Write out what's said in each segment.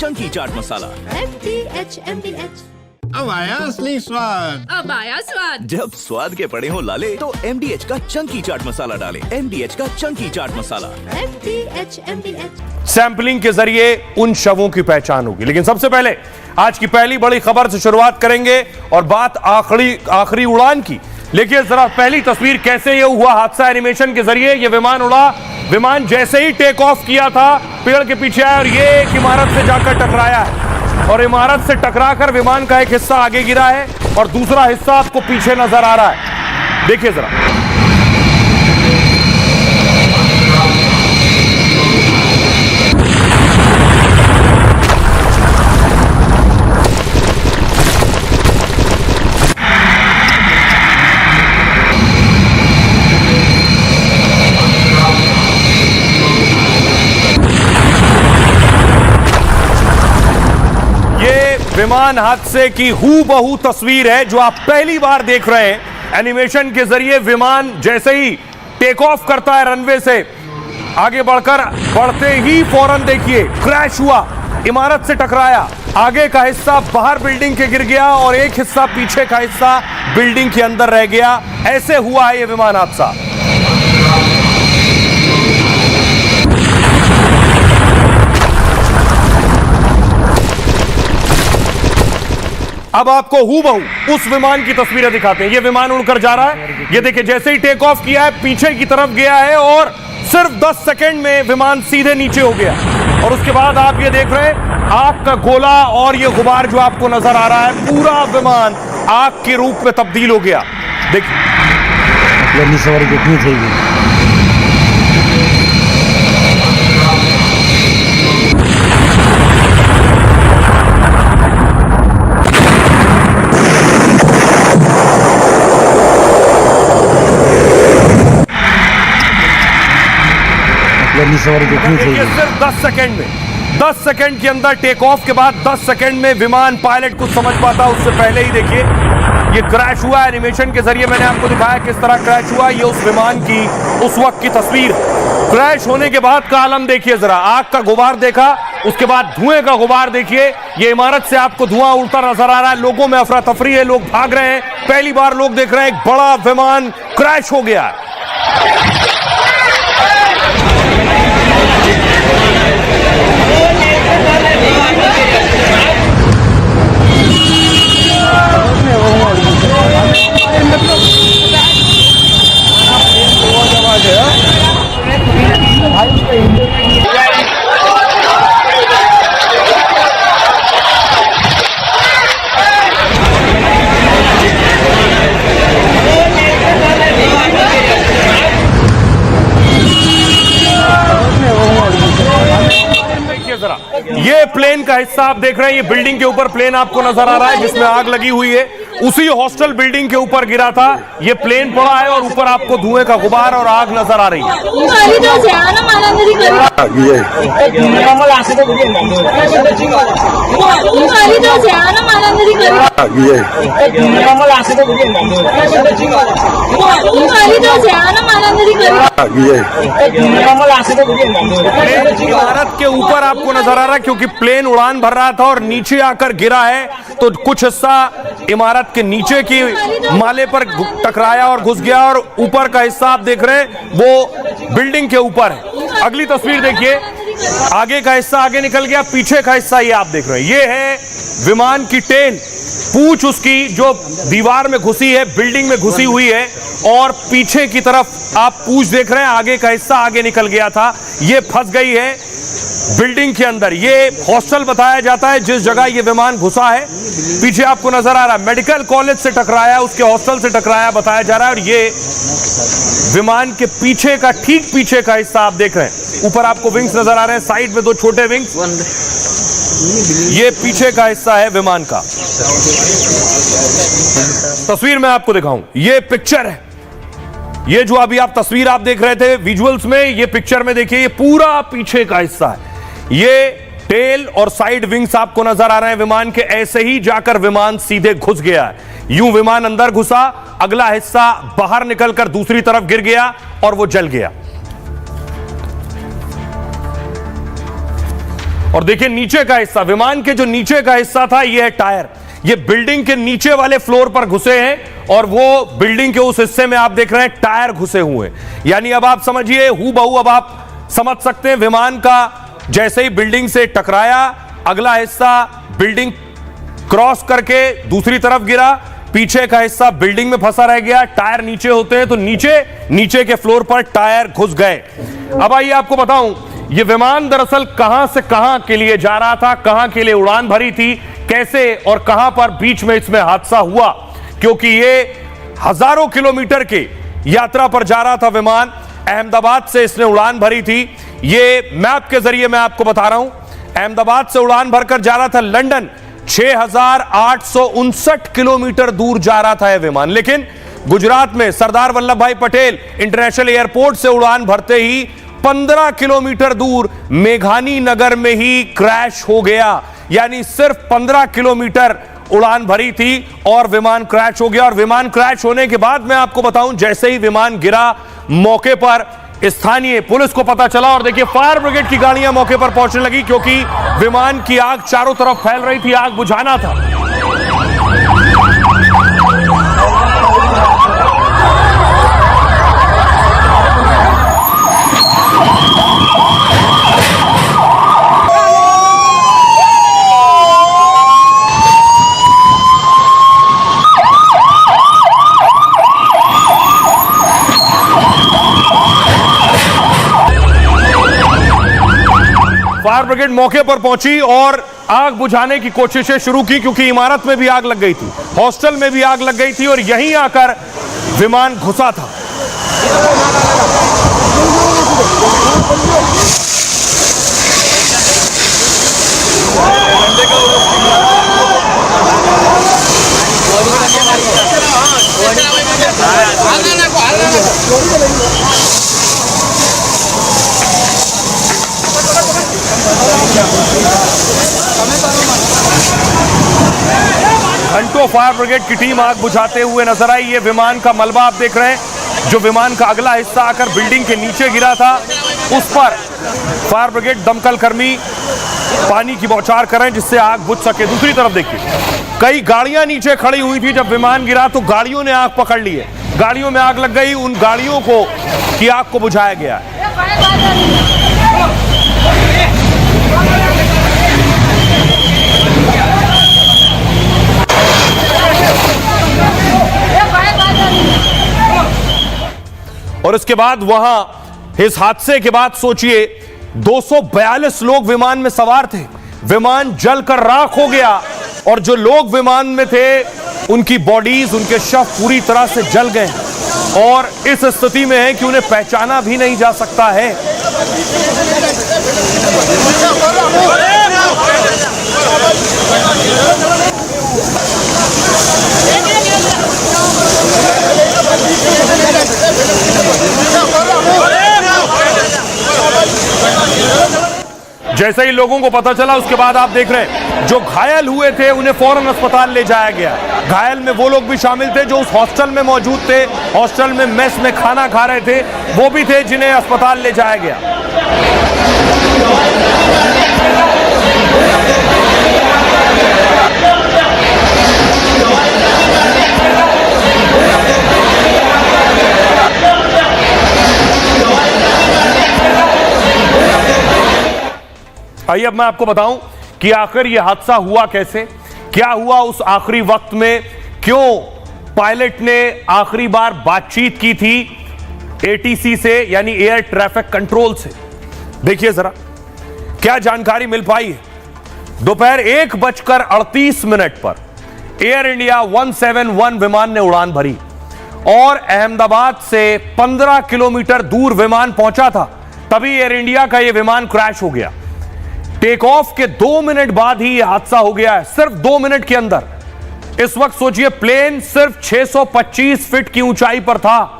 Chunky chaat masala. MDH अब आया असली स्वाद। अब आया स्वाद। जब स्वाद के पड़े हो लाले तो MDH का चंकी चाट मसाला डालें। MDH का चंकी चाट मसाला। MDH सैंपलिंग के जरिए उन शवों की पहचान होगी। लेकिन सबसे पहले आज की पहली बड़ी खबर से शुरुआत करेंगे और बात आखिरी उड़ान की। लेकिन जरा पहली तस्वीर कैसे ये हुआ हादसा एनिमेशन के जरिए। ये विमान उड़ा, विमान जैसे ही टेक ऑफ किया था पेड़ के पीछे आया और ये एक इमारत से जाकर टकराया है और इमारत से टकराकर विमान का एक हिस्सा आगे गिरा है और दूसरा हिस्सा आपको पीछे नजर आ रहा है। देखिए जरा, विमान हादसे की हूबहू तस्वीर है जो आप पहली बार देख रहे हैं एनिमेशन के जरिए। विमान जैसे ही टेक ऑफ करता है रनवे से आगे बढ़ते ही फौरन देखिए क्रैश हुआ, इमारत से टकराया, आगे का हिस्सा बाहर बिल्डिंग के गिर गया और एक हिस्सा पीछे का हिस्सा बिल्डिंग के अंदर रह गया। ऐसे हुआ है यह विमान हादसा। अब आपको हूबहू उस विमान की तस्वीरें दिखाते हैं। ये विमान उड़कर जा रहा है, ये देखिए जैसे ही टेक ऑफ किया है पीछे की तरफ गया है और सिर्फ 10 सेकंड में विमान सीधे नीचे हो गया। और उसके बाद आप ये देख रहे हैं आग का गोला और ये गुबार जो आपको नजर आ रहा है, पूरा विमान आग के रूप में तब्दील हो गया। देखिए सवारी कितनी थी। सवारी कितनी थी। सिर्फ 10 सेकंड में, 10 सेकंड के अंदर टेक ऑफ के बाद 10 सेकंड में विमान पायलट कुछ समझ पाता उससे पहले ही देखिए ये क्रैश हुआ। एनिमेशन के जरिए मैंने आपको दिखाया किस तरह क्रैश हुआ। ये उस विमान की उस वक्त की तस्वीर। क्रैश होने के बाद का आलम देखिए जरा, आग का गुबार देखा, उसके बाद धुएं का गुबार देखिए। ये इमारत से आपको धुआं उड़ता नजर आ रहा है, लोगों में अफरा तफरी है, लोग भाग रहे हैं। पहली बार लोग देख रहे हैं एक बड़ा विमान क्रैश हो गया है। ये प्लेन का हिस्सा आप देख रहे हैं, ये बिल्डिंग के ऊपर प्लेन आपको नजर आ रहा है जिसमें आग लगी हुई है। उसी हॉस्टल बिल्डिंग के ऊपर गिरा था, ये प्लेन पड़ा है और ऊपर आपको धुएं का गुबार और आग नजर आ रही है। इमारत के ऊपर आपको नजर आ रहा है क्योंकि प्लेन उड़ान भर रहा था और नीचे आकर गिरा है तो कुछ हिस्सा इमारत के नीचे की माले पर टकराया और घुस गया और ऊपर का हिस्सा आप देख रहे हैं वो बिल्डिंग के ऊपर है। अगली तस्वीर देखिए, आगे का हिस्सा आगे निकल गया, पीछे का हिस्सा ये आप देख रहे हैं। ये है विमान की टेल, पूंछ उसकी जो दीवार में घुसी है, बिल्डिंग में घुसी हुई है और पीछे की तरफ आप पूंछ देख रहे हैं, आगे का हिस्सा आगे निकल गया था, ये फंस गई है बिल्डिंग के अंदर। ये हॉस्टल बताया जाता है जिस जगह ये विमान घुसा है। पीछे आपको नजर आ रहा है मेडिकल कॉलेज से टकराया, उसके हॉस्टल से टकराया बताया जा रहा है। और ये विमान के पीछे का ठीक पीछे का हिस्सा आप देख रहे हैं, ऊपर आपको विंग्स नजर आ रहे हैं, साइड में दो छोटे विंग्स, ये पीछे का हिस्सा है विमान का। तस्वीर में आपको दिखाऊं, ये पिक्चर है, ये जो अभी आप तस्वीर आप देख रहे थे विजुअल्स में, ये पिक्चर में देखिए ये पूरा पीछे का हिस्सा है। ये टेल और साइड विंग्स आपको नजर आ रहे हैं विमान के, ऐसे ही जाकर विमान सीधे घुस गया है। यूं विमान अंदर घुसा, अगला हिस्सा बाहर निकलकर दूसरी तरफ गिर गया और वो जल गया। और देखिए नीचे का हिस्सा, विमान के जो नीचे का हिस्सा था, यह है टायर। ये बिल्डिंग के नीचे वाले फ्लोर पर घुसे हैं और वो बिल्डिंग के उस हिस्से में आप देख रहे हैं टायर घुसे हुए हैं। यानी अब आप समझिए, हूबहू अब आप समझ सकते हैं, विमान का जैसे ही बिल्डिंग से टकराया, अगला हिस्सा बिल्डिंग क्रॉस करके दूसरी तरफ गिरा, पीछे का हिस्सा बिल्डिंग में फंसा रह गया। टायर नीचे होते हैं तो नीचे के फ्लोर पर टायर घुस गए। अब आइए आपको बताऊं, यह विमान दरअसल कहां से कहां के लिए जा रहा था, कहां के लिए उड़ान भरी थी, कैसे और कहां पर बीच में इसमें हादसा हुआ, क्योंकि यह हजारों किलोमीटर की यात्रा पर जा रहा था विमान। अहमदाबाद से इसने उड़ान भरी थी। यह मैप के जरिए मैं आपको बता रहा हूं, अहमदाबाद से उड़ान भरकर जा रहा था लंदन। 6,859 किलोमीटर दूर जा रहा था यह विमान, लेकिन गुजरात में सरदार वल्लभ भाई पटेल इंटरनेशनल एयरपोर्ट से उड़ान भरते ही 15 किलोमीटर दूर मेघानी नगर में ही क्रैश हो गया। यानी सिर्फ 15 किलोमीटर उड़ान भरी थी और विमान क्रैश हो गया। और विमान क्रैश होने के बाद मैं आपको बताऊं, जैसे ही विमान गिरा, मौके पर स्थानीय पुलिस को पता चला और देखिए फायर ब्रिगेड की गाड़ियां मौके पर पहुंचने लगी, क्योंकि विमान की आग चारों तरफ फैल रही थी, आग बुझाना था। फायर ब्रिगेड मौके पर पहुंची और आग बुझाने की कोशिशें शुरू की, क्योंकि इमारत में भी आग लग गई थी, हॉस्टल में भी आग लग गई थी और यहीं आकर विमान घुसा था। घंटों फायर ब्रिगेड की टीम आग बुझाते हुए नजर आई। ये विमान का मलबा आप देख रहे हैं, जो विमान का अगला हिस्सा आकर बिल्डिंग के नीचे गिरा था, उस पर फायर ब्रिगेड दमकल कर्मी पानी की बौछार कर रहे हैं जिससे आग बुझ सके। दूसरी तरफ देखिए, कई गाड़ियां नीचे खड़ी हुई थी। जब विमान गिरा तो गाड़ियों ने आग पकड़ ली है, गाड़ियों में आग लग गई, उन गाड़ियों को की आग को बुझाया गया है। और इसके बाद वहां इस हादसे के बाद सोचिए 242 लोग विमान में सवार थे। विमान जलकर राख हो गया और जो लोग विमान में थे उनकी बॉडीज, उनके शव पूरी तरह से जल गए और इस स्थिति में है कि उन्हें पहचाना भी नहीं जा सकता है। जैसे ही लोगों को पता चला, उसके बाद आप देख रहे हैं जो घायल हुए थे उन्हें फौरन अस्पताल ले जाया गया। घायल में वो लोग भी शामिल थे जो उस हॉस्टल में मौजूद थे, हॉस्टल में मेस में खाना खा रहे थे, वो भी थे जिन्हें अस्पताल ले जाया गया। आइए अब मैं आपको बताऊं कि आखिर यह हादसा हुआ कैसे, क्या हुआ उस आखिरी वक्त में, क्यों पायलट ने आखिरी बार बातचीत की थी एटीसी से, यानी एयर ट्रैफिक कंट्रोल से। देखिए जरा क्या जानकारी मिल पाई है। दोपहर 1:38 पर एयर इंडिया 171 विमान ने उड़ान भरी और अहमदाबाद से 15 किलोमीटर दूर विमान पहुंचा था, तभी एयर इंडिया का यह विमान क्रैश हो गया। टेक ऑफ के 2 मिनट बाद ही यह हादसा हो गया है, सिर्फ 2 मिनट के अंदर। इस वक्त सोचिए प्लेन सिर्फ 625 फीट की ऊंचाई पर था,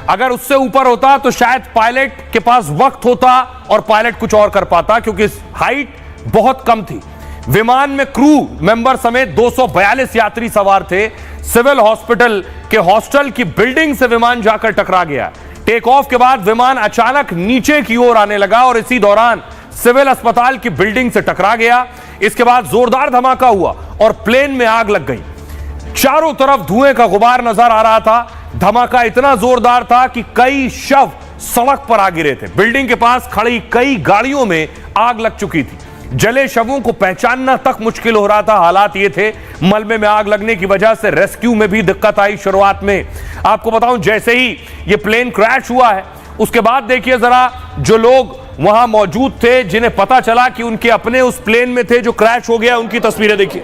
अगर उससे ऊपर होता तो शायद पायलट के पास वक्त होता और पायलट कुछ और कर पाता, क्योंकि हाइट बहुत कम थी। विमान में क्रू मेंबर समेत 242 यात्री सवार थे। सिविल हॉस्पिटल के हॉस्टल की बिल्डिंग से विमान जाकर टकरा गया। टेक ऑफ के बाद विमान अचानक नीचे की ओर आने लगा और इसी दौरान सिविल अस्पताल की बिल्डिंग से टकरा गया। इसके बाद जोरदार धमाका हुआ और प्लेन में आग लग गई। चारों तरफ धुएं का गुबार नजर आ रहा था। धमाका इतना जोरदार था कि कई शव सड़क पर आ गिरे थे। बिल्डिंग के पास खड़ी कई गाड़ियों में आग लग चुकी थी। जले शवों को पहचानना तक मुश्किल हो रहा था। हालात ये थे, मलबे में आग लगने की वजह से रेस्क्यू में भी दिक्कत आई। शुरुआत में आपको बताऊं, जैसे ही ये प्लेन क्रैश हुआ है उसके बाद देखिए जरा, जो लोग वहां मौजूद थे जिन्हें पता चला कि उनके अपने उस प्लेन में थे जो क्रैश हो गया, उनकी तस्वीरें देखिए।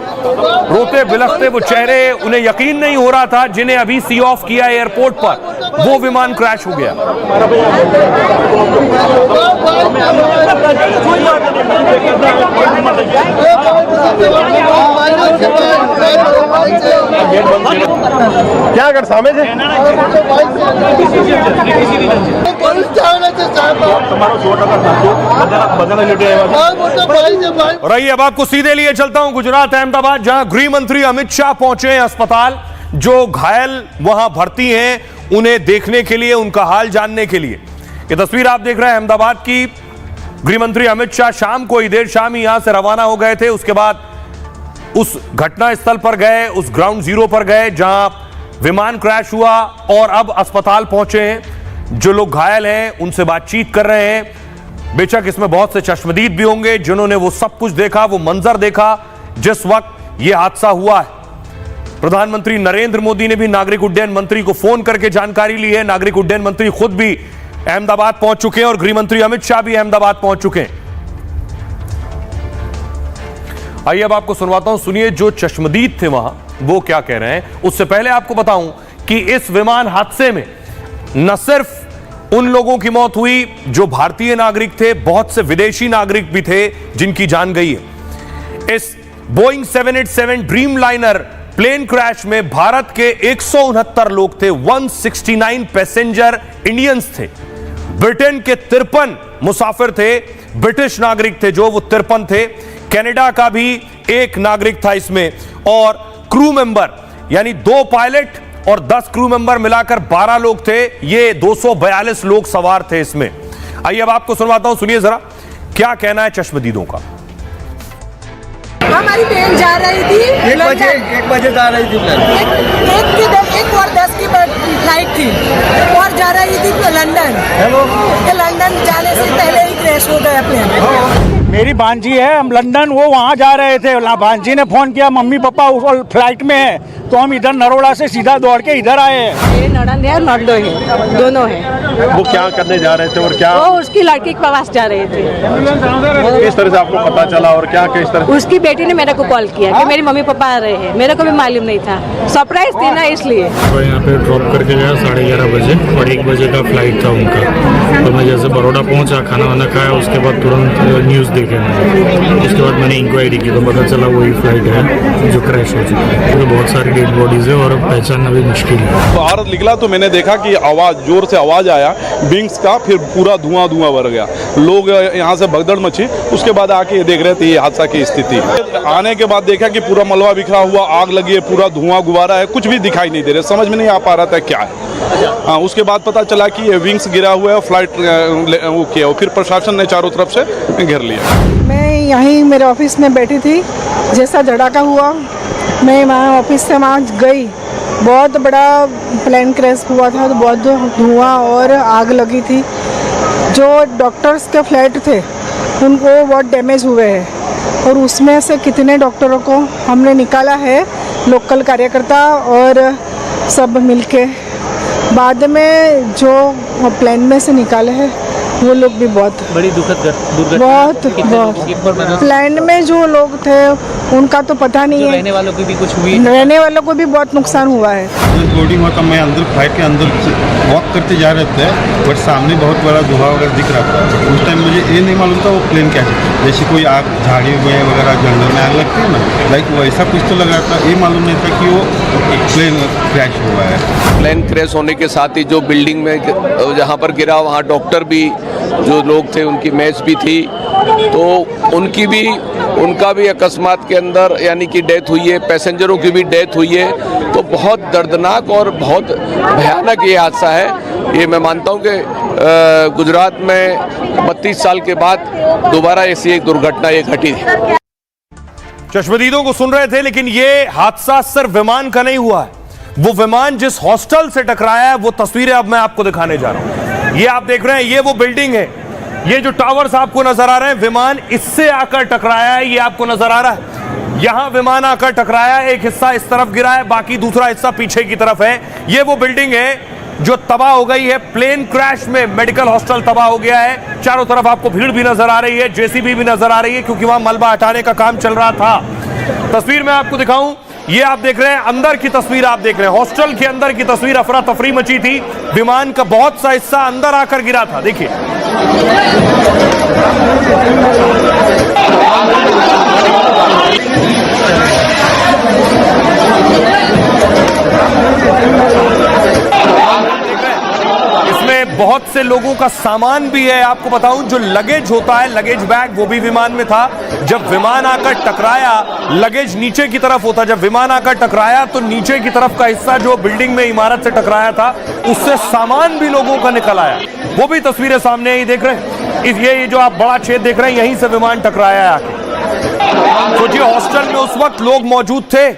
रोते बिलखते वो चेहरे, उन्हें यकीन नहीं हो रहा था। जिन्हें अभी सी ऑफ किया एयरपोर्ट पर, वो विमान क्रैश हो गया। क्या कर सामने से रही। अब आपको सीधे लिए चलता हूं गुजरात अहमदाबाद, जहां गृह मंत्री अमित शाह पहुंचे हैं अस्पताल। जो घायल वहां भर्ती हैं उन्हें देखने के लिए, उनका हाल जानने के लिए। ये तस्वीर आप देख रहे हैं अहमदाबाद की। गृह मंत्री अमित शाह शाम को ही, देर शाम ही यहां से रवाना हो गए थे। उसके बाद उस घटना स्थल पर गए, उस ग्राउंड जीरो पर गए जहां विमान क्रैश हुआ, और अब अस्पताल पहुंचे हैं। जो लोग घायल हैं उनसे बातचीत कर रहे हैं। बेशक इसमें बहुत से चश्मदीद भी होंगे जिन्होंने वो सब कुछ देखा, वो मंजर देखा जिस वक्त यह हादसा हुआ है। प्रधानमंत्री नरेंद्र मोदी ने भी नागरिक उड्डयन मंत्री को फोन करके जानकारी ली है। नागरिक उड्डयन मंत्री खुद भी अहमदाबाद पहुंच चुके हैं और गृह मंत्री अमित शाह भी अहमदाबाद पहुंच चुके हैं। आइए अब आपको सुनवाता हूं, सुनिए जो चश्मदीद थे वहां वो क्या कह रहे हैं। उससे पहले आपको बताऊं कि इस विमान हादसे में न सिर्फ उन लोगों की मौत हुई जो भारतीय नागरिक थे, बहुत से विदेशी नागरिक भी थे जिनकी जान गई है। इस Boeing 787 Dreamliner plane crash में भारत के 169 लोग थे। 169 पैसेंजर इंडियंस थे। ब्रिटेन के 53 मुसाफिर थे, ब्रिटिश नागरिक थे जो, वो 53 थे। कनाडा का भी एक नागरिक था इसमें, और क्रू मेंबर यानी 2 पायलट और 10 क्रू मेंबर मिलाकर 12 लोग थे। ये 242 लोग सवार थे इसमें। आइए अब आपको सुनवाता हूं, सुनिए जरा क्या कहना है चश्मदीदों का। हमारी ट्रेन जा रही थी, 1 बजे जा रही थी। 1:10 की फ्लाइट थी और जा रही थी लंदन। लंदन जाने से पहले ही क्रैश हो गया प्लेन। मेरी भांजी है, हम लंदन, वो वहाँ जा रहे थे। भांजी ने फोन किया, मम्मी पापा फ्लाइट में है, तो हम इधर नरोड़ा से सीधा दौड़ के इधर आए हैं। मेरे ननद है और नंदो है, दोनों हैं। वो क्या करने जा रहे थे और क्या, वो उसकी लड़की के पास जा रहे थे। किस तरह से आपको पता चला और क्या किस तरह? उसकी बेटी ने मेरे को कॉल किया कि मेरी मम्मी पापा आ रहे हैं। मेरे को भी मालूम नहीं था, सरप्राइज थी ना इसलिए। तो यहाँ पे ड्रॉप करके गया 11:30 बजे और 1 बजे का फ्लाइट था उनका। तो मैं जैसे बड़ौदा पहुँचा, खाना वाना खाया, उसके बाद तुरंत न्यूज़ देखे मैंने। उसके बाद मैंने इंक्वायरी की तो पता चला वही फ्लाइट है जो क्रैश हो चुकी है। तो बहुत सारी डेड बॉडीज है और पहचानना भी मुश्किल है। बाहर निकला तो मैंने देखा कि आवाज़, जोर से आवाज़ आया विंग्स का, फिर पूरा धुआं भर गया। लोग यहाँ से भगदड़ मची। उसके बाद आके देख रहे थे ये हादसा की स्थिति। आने के बाद देखा कि पूरा मलबा बिखरा हुआ, आग लगी है, पूरा धुआं गुब्बारा है, कुछ भी दिखाई नहीं दे रहा, समझ में नहीं आ पा रहा था क्या है। हाँ, उसके बाद पता चला कि ये विंग्स गिरा हुआ है, फ्लाइट वो किया, फिर प्रशासन ने चारों तरफ से घेर लिया। मैं यहीं मेरे ऑफिस में बैठी थी, जैसा धड़ाका हुआ मैं वहाँ ऑफिस से वहाँ गई। बहुत बड़ा प्लेन क्रैश हुआ था, तो बहुत धुआं और आग लगी थी। जो डॉक्टर्स के फ्लाइट थे उनको बहुत डैमेज हुए हैं, और उसमें से कितने डॉक्टरों को हमने निकाला है, लोकल कार्यकर्ता और सब मिलके। बाद में जो प्लेन में से निकाले हैं वो लोग भी बहुत बड़ी दुखद बहुत प्लेन में जो लोग थे उनका तो पता नहीं है। रहने वालों की भी कुछ हुई, रहने वालों को भी बहुत नुकसान हुआ है। बोर्डिंग हुआ, मैं अंदर फ्लाइट के अंदर वॉक करते जा रहे थे, बट सामने बहुत बड़ा धुआं वगैरह दिख रहा था। बट उस टाइम मुझे ये नहीं मालूम था वो प्लेन क्या है। जैसे कोई आग, झाड़ी में वगैरह जंगल में आग लगती है ना, लाइक वैसा कुछ तो लगा था। ये मालूम नहीं था कि वो प्लेन क्रैश हुआ है। प्लेन क्रैश होने के साथ ही जो बिल्डिंग में जहाँ पर गिरा वहाँ डॉक्टर भी, जो लोग थे उनकी मैच भी थी, तो उनका भी अकस्मात के अंदर यानी कि डेथ हुई है। पैसेंजरों की भी डेथ हुई है। तो बहुत दर्दनाक और बहुत भयानक ये हादसा है। ये मैं मानता हूँ कि गुजरात में 32 साल के बाद दोबारा ऐसी एक दुर्घटना ये घटी थी। चश्मदीदों को सुन रहे थे, लेकिन ये हादसा सिर्फ विमान का नहीं हुआ है। वो विमान जिस हॉस्टल से टकराया है वो तस्वीरें अब मैं आपको दिखाने जा रहा हूं। ये आप देख रहे हैं, ये वो बिल्डिंग है, ये जो टावर्स आपको नजर आ रहे हैं, विमान इससे आकर टकराया है। ये आपको नजर आ रहा है, यहां विमान आकर टकराया है, एक हिस्सा इस तरफ गिरा है, बाकी दूसरा हिस्सा पीछे की तरफ है। ये वो बिल्डिंग है जो तबाह हो गई है। प्लेन क्रैश में मेडिकल हॉस्टल तबाह हो गया है। चारों तरफ आपको भीड़ भी नजर आ रही है, जेसीबी भी नजर आ रही है, क्योंकि वहां मलबा हटाने का काम चल रहा था। तस्वीर में आपको दिखाऊं, ये आप देख रहे हैं अंदर की तस्वीर, आप देख रहे हैं हॉस्टल के अंदर की तस्वीर। अफरा तफरी मची थी, विमान का बहुत सा हिस्सा अंदर आकर गिरा था। देखिए इसमें बहुत से लोगों का सामान भी है। आपको बताऊं, जो लगेज होता है, लगेज बैग, वो भी विमान में था। जब विमान आकर टकराया, लगेज नीचे की तरफ होता। जब विमान आकर टकराया तो नीचे की तरफ का हिस्सा जो बिल्डिंग में इमारत से टकराया था, उससे सामान भी लोगों का निकल आया। वो भी तस्वीरें सामने आई, देख रहे हैं। ये जो आप बड़ा छेद देख रहे हैं, यहीं से विमान टकराया है आके। सोचिए, हॉस्टल में उस वक्त लोग मौजूद थे।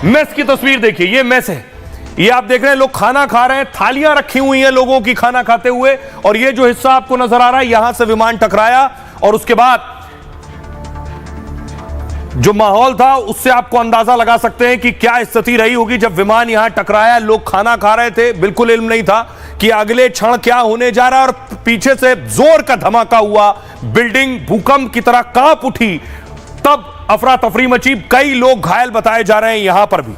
मेस की तस्वीर देखिए, ये मेस है, ये आप देख रहे हैं, लोग खाना खा रहे हैं, थालियां रखी हुई हैं लोगों की खाना खाते हुए। और ये जो हिस्सा आपको नजर आ रहा है, यहां से विमान टकराया और उसके बाद जो माहौल था उससे आपको अंदाजा लगा सकते हैं कि क्या स्थिति रही होगी जब विमान यहां टकराया। लोग खाना खा रहे थे, बिल्कुल इल्म नहीं था कि अगले क्षण क्या होने जा रहा है, और पीछे से जोर का धमाका हुआ, बिल्डिंग भूकंप की तरह कांप उठी। तब अफरा तफरी मची, कई लोग घायल बताए जा रहे हैं। यहां पर भी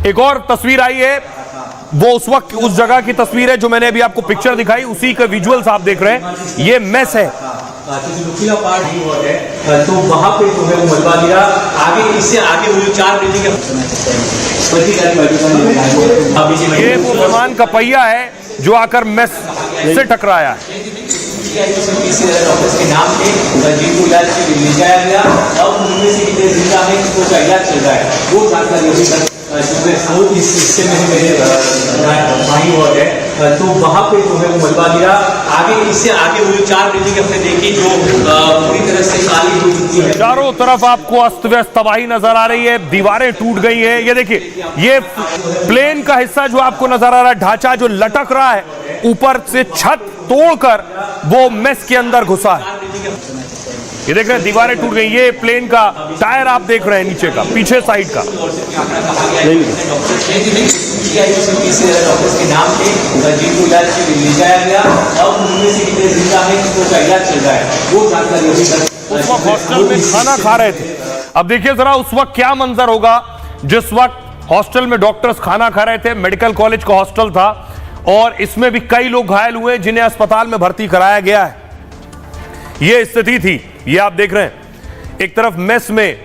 एक और तस्वीर आई है, वो उस वक्त उस जगह की तस्वीर है जो मैंने अभी आपको पिक्चर दिखाई, उसी के विजुअल्स आप देख रहे हैं। ये मेस है, नुकीला पार्ट ही हुआ है, तो वहां पे जो है वो मलबा गिरा। आगे इससे आगे वो 4 बिल्डिंग ये वो विमान का पहिया है जो आकर मेस से टकराया है। ऑफिस के नाम पे जिनको इलाज के लिए ले जाया गया, अब उनमें से कितने जिंदा है, उसका इलाज चल रहा है, वो जानकारी अभी तक इस हिस्से में मेरे भाई हुआ है, तो वहां पे जो है वो मलबा गिरा। आगे इससे आगे वो 4 बिल्डिंग अपने देखी जो पूरी तरह से काली हो चुकी है। चारों तरफ आपको अस्त व्यस्त तबाही नजर आ रही है, दीवारें टूट गई है। ये देखिए, ये प्लेन का हिस्सा जो आपको नजर आ रहा है, ढांचा जो लटक रहा है, ऊपर से छत तोड़कर वो मेस के अंदर घुसा है। ये देख रहे हैं, दीवारें टूट गई। ये प्लेन का टायर आप देख रहे हैं, नीचे का, पीछे साइड का। ऑफिस के नाम पे जिनको इलाज के लिए ले जाया गया, अब उनमें से कितने जिंदा है, उसका इलाज चल रहा है, वो जानकारी अभी तक। उस वक्त हॉस्टल में खाना खा रहे थे। अब देखिए जरा उस वक्त क्या मंजर होगा जिस वक्त हॉस्टल में डॉक्टर्स खाना खा रहे थे। मेडिकल कॉलेज का हॉस्टल था और इसमें भी कई लोग घायल हुए जिन्हें अस्पताल में भर्ती कराया गया है। यह स्थिति थी, ये आप देख रहे हैं। एक तरफ मेस में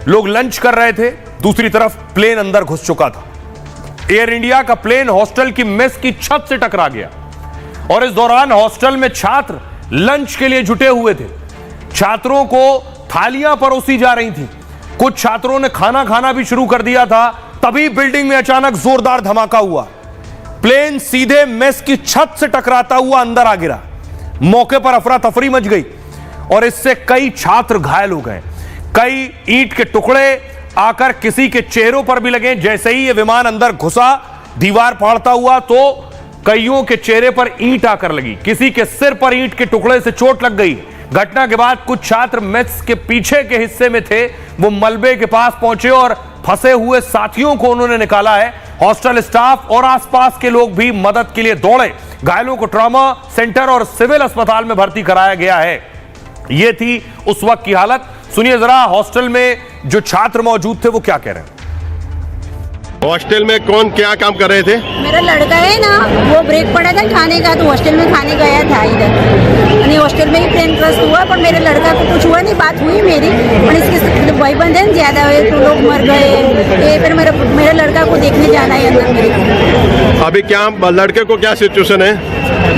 लोग लंच कर रहे थे, दूसरी तरफ प्लेन अंदर घुस चुका था। एयर इंडिया का प्लेन हॉस्टल की मेस की छत से टकरा गया और इस दौरान हॉस्टल में छात्र लंच के लिए जुटे हुए थे। छात्रों को थालियां परोसी जा रही थी, कुछ छात्रों ने खाना खाना भी शुरू कर दिया था। तभी बिल्डिंग में अचानक जोरदार धमाका हुआ, प्लेन सीधे मेस की छत से टकराता हुआ अंदर आ गिरा। मौके पर अफरा तफरी मच गई और इससे कई छात्र घायल हो गए। कई ईंट के टुकड़े आकर किसी के चेहरों पर भी लगे। जैसे ही यह विमान अंदर घुसा, दीवार फाड़ता हुआ, तो कईयों के चेहरे पर ईंट आकर लगी, किसी के सिर पर ईंट के टुकड़े से चोट लग गई। घटना के बाद कुछ छात्र मेस के पीछे के हिस्से में थे, वो मलबे के पास पहुंचे और फंसे हुए साथियों को उन्होंने निकाला है। हॉस्टल स्टाफ और आसपास के लोग भी मदद के लिए दौड़े। घायलों को ट्रॉमा सेंटर और सिविल अस्पताल में भर्ती कराया गया है। यह थी उस वक्त की हालत। सुनिए जरा हॉस्टल में जो छात्र मौजूद थे वो क्या कह रहे हैं। हॉस्टल में कौन क्या काम कर रहे थे? मेरा लड़का है ना, वो ब्रेक पड़ा था खाने का, तो हॉस्टल में खाने गया था इधर। हॉस्टल में ही प्लेन क्रैश हुआ, पर मेरे लड़का को कुछ हुआ नहीं। बात हुई मेरी, और इसके भाईबंद है ज्यादा हुए तो लोग मर गए। ये फिर मेरे लड़का को देखने जाना है अंदर मेरे। अभी क्या लड़के को क्या सिचुएशन है?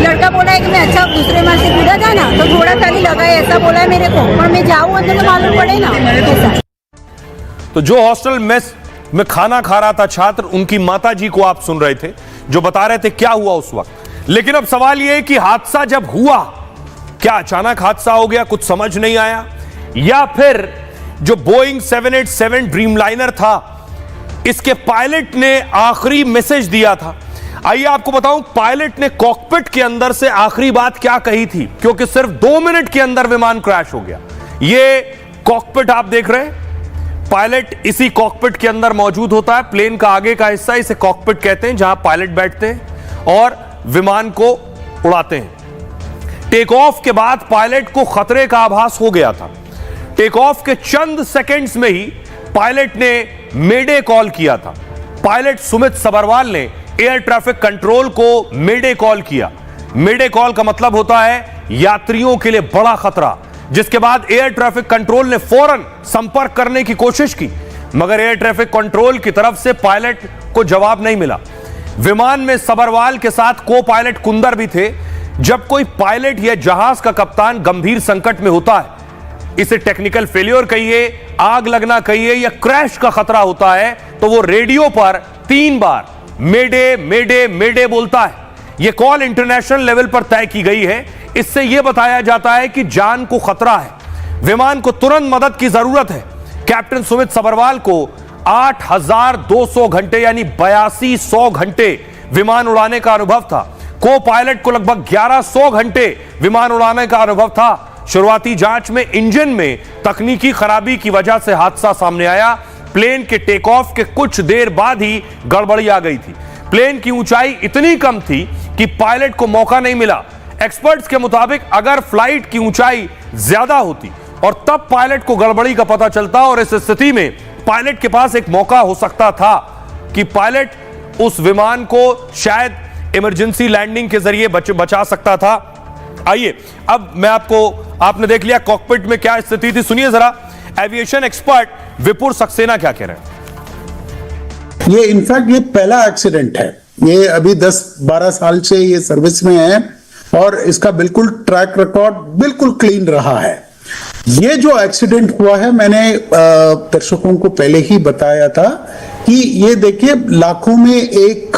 लड़का बोला है कि मैं अच्छा दूसरे माह से कूदा था ना, तो थोड़ा खाली लगा है, ऐसा बोला है मेरे को। पर मैं जाऊँ अंदर तो मालूम पड़े ना। तो जो हॉस्टल मेस में खाना खा रहा था छात्र, उनकी माताजी को आप सुन रहे थे जो बता रहे थे क्या हुआ उस वक्त। लेकिन अब सवाल यह है कि हादसा जब हुआ, क्या अचानक हादसा हो गया, कुछ समझ नहीं आया, या फिर जो बोइंग 787 ड्रीमलाइनर था इसके पायलट ने आखिरी मैसेज दिया था। आइए आपको बताऊं पायलट ने कॉकपिट के अंदर से आखिरी बात क्या कही थी, क्योंकि सिर्फ 2 मिनट के अंदर विमान क्रैश हो गया। ये कॉकपिट आप देख रहे हैं, पायलट इसी कॉकपिट के अंदर मौजूद होता है। प्लेन का आगे का हिस्सा, इसे कॉकपिट कहते हैं, जहां पायलट बैठते हैं और विमान को उड़ाते हैं। टेक ऑफ के बाद पायलट को खतरे का आभास हो गया था। टेक ऑफ के चंद सेकंड्स में ही पायलट ने मेडे कॉल किया था। पायलट सुमित सबरवाल ने एयर ट्रैफिक कंट्रोल को मेडे कॉल किया। मेडे कॉल का मतलब होता है यात्रियों के लिए बड़ा खतरा, जिसके बाद एयर ट्रैफिक कंट्रोल ने फौरन संपर्क करने की कोशिश की, मगर एयर ट्रैफिक कंट्रोल की तरफ से पायलट को जवाब नहीं मिला। विमान में सबरवाल के साथ को पायलट कुंदर भी थे। जब कोई पायलट या जहाज का कप्तान गंभीर संकट में होता है, इसे टेक्निकल फेलियर कहिए, आग लगना कहिए या क्रैश का खतरा होता है, तो वो रेडियो पर 3 बार मेडे मेडे मेडे बोलता है। यह कॉल इंटरनेशनल लेवल पर तय की गई है। इससे यह बताया जाता है कि जान को खतरा है, विमान को तुरंत मदद की जरूरत है। कैप्टन सुमित सबरवाल को 8,200 घंटे यानी 8200 घंटे विमान उड़ाने का अनुभव था। को पायलट को लगभग 1100 घंटे विमान उड़ाने का अनुभव था। शुरुआती जांच में इंजन में तकनीकी खराबी की वजह से हादसा सामने आया। प्लेन के टेक ऑफ के कुछ देर बाद ही गड़बड़ी आ गई थी। प्लेन की ऊंचाई इतनी कम थी कि पायलट को मौका नहीं मिला। एक्सपर्ट्स के मुताबिक अगर फ्लाइट की ऊंचाई ज्यादा होती और तब पायलट को गड़बड़ी का पता चलता, और इस स्थिति में पायलट के पास एक मौका हो सकता था कि पायलट उस विमान को शायद इमरजेंसी लैंडिंग के जरिए बचा सकता था। आइए अब मैं आपने देख लिया कॉकपिट में क्या स्थिति थी, सुनिए जरा एविएशन एक्सपर्ट विपुर सक्सेना क्या कह रहे हैं। ये इनफैक्ट ये पहला एक्सीडेंट है, ये अभी 10-12 साल से ये सर्विस में है और इसका बिल्कुल ट्रैक रिकॉर्ड बिल्कुल क्लीन रहा है। ये जो एक्सीडेंट हुआ है, मैंने दर्शकों को पहले ही बताया था कि ये देखिए लाखों में एक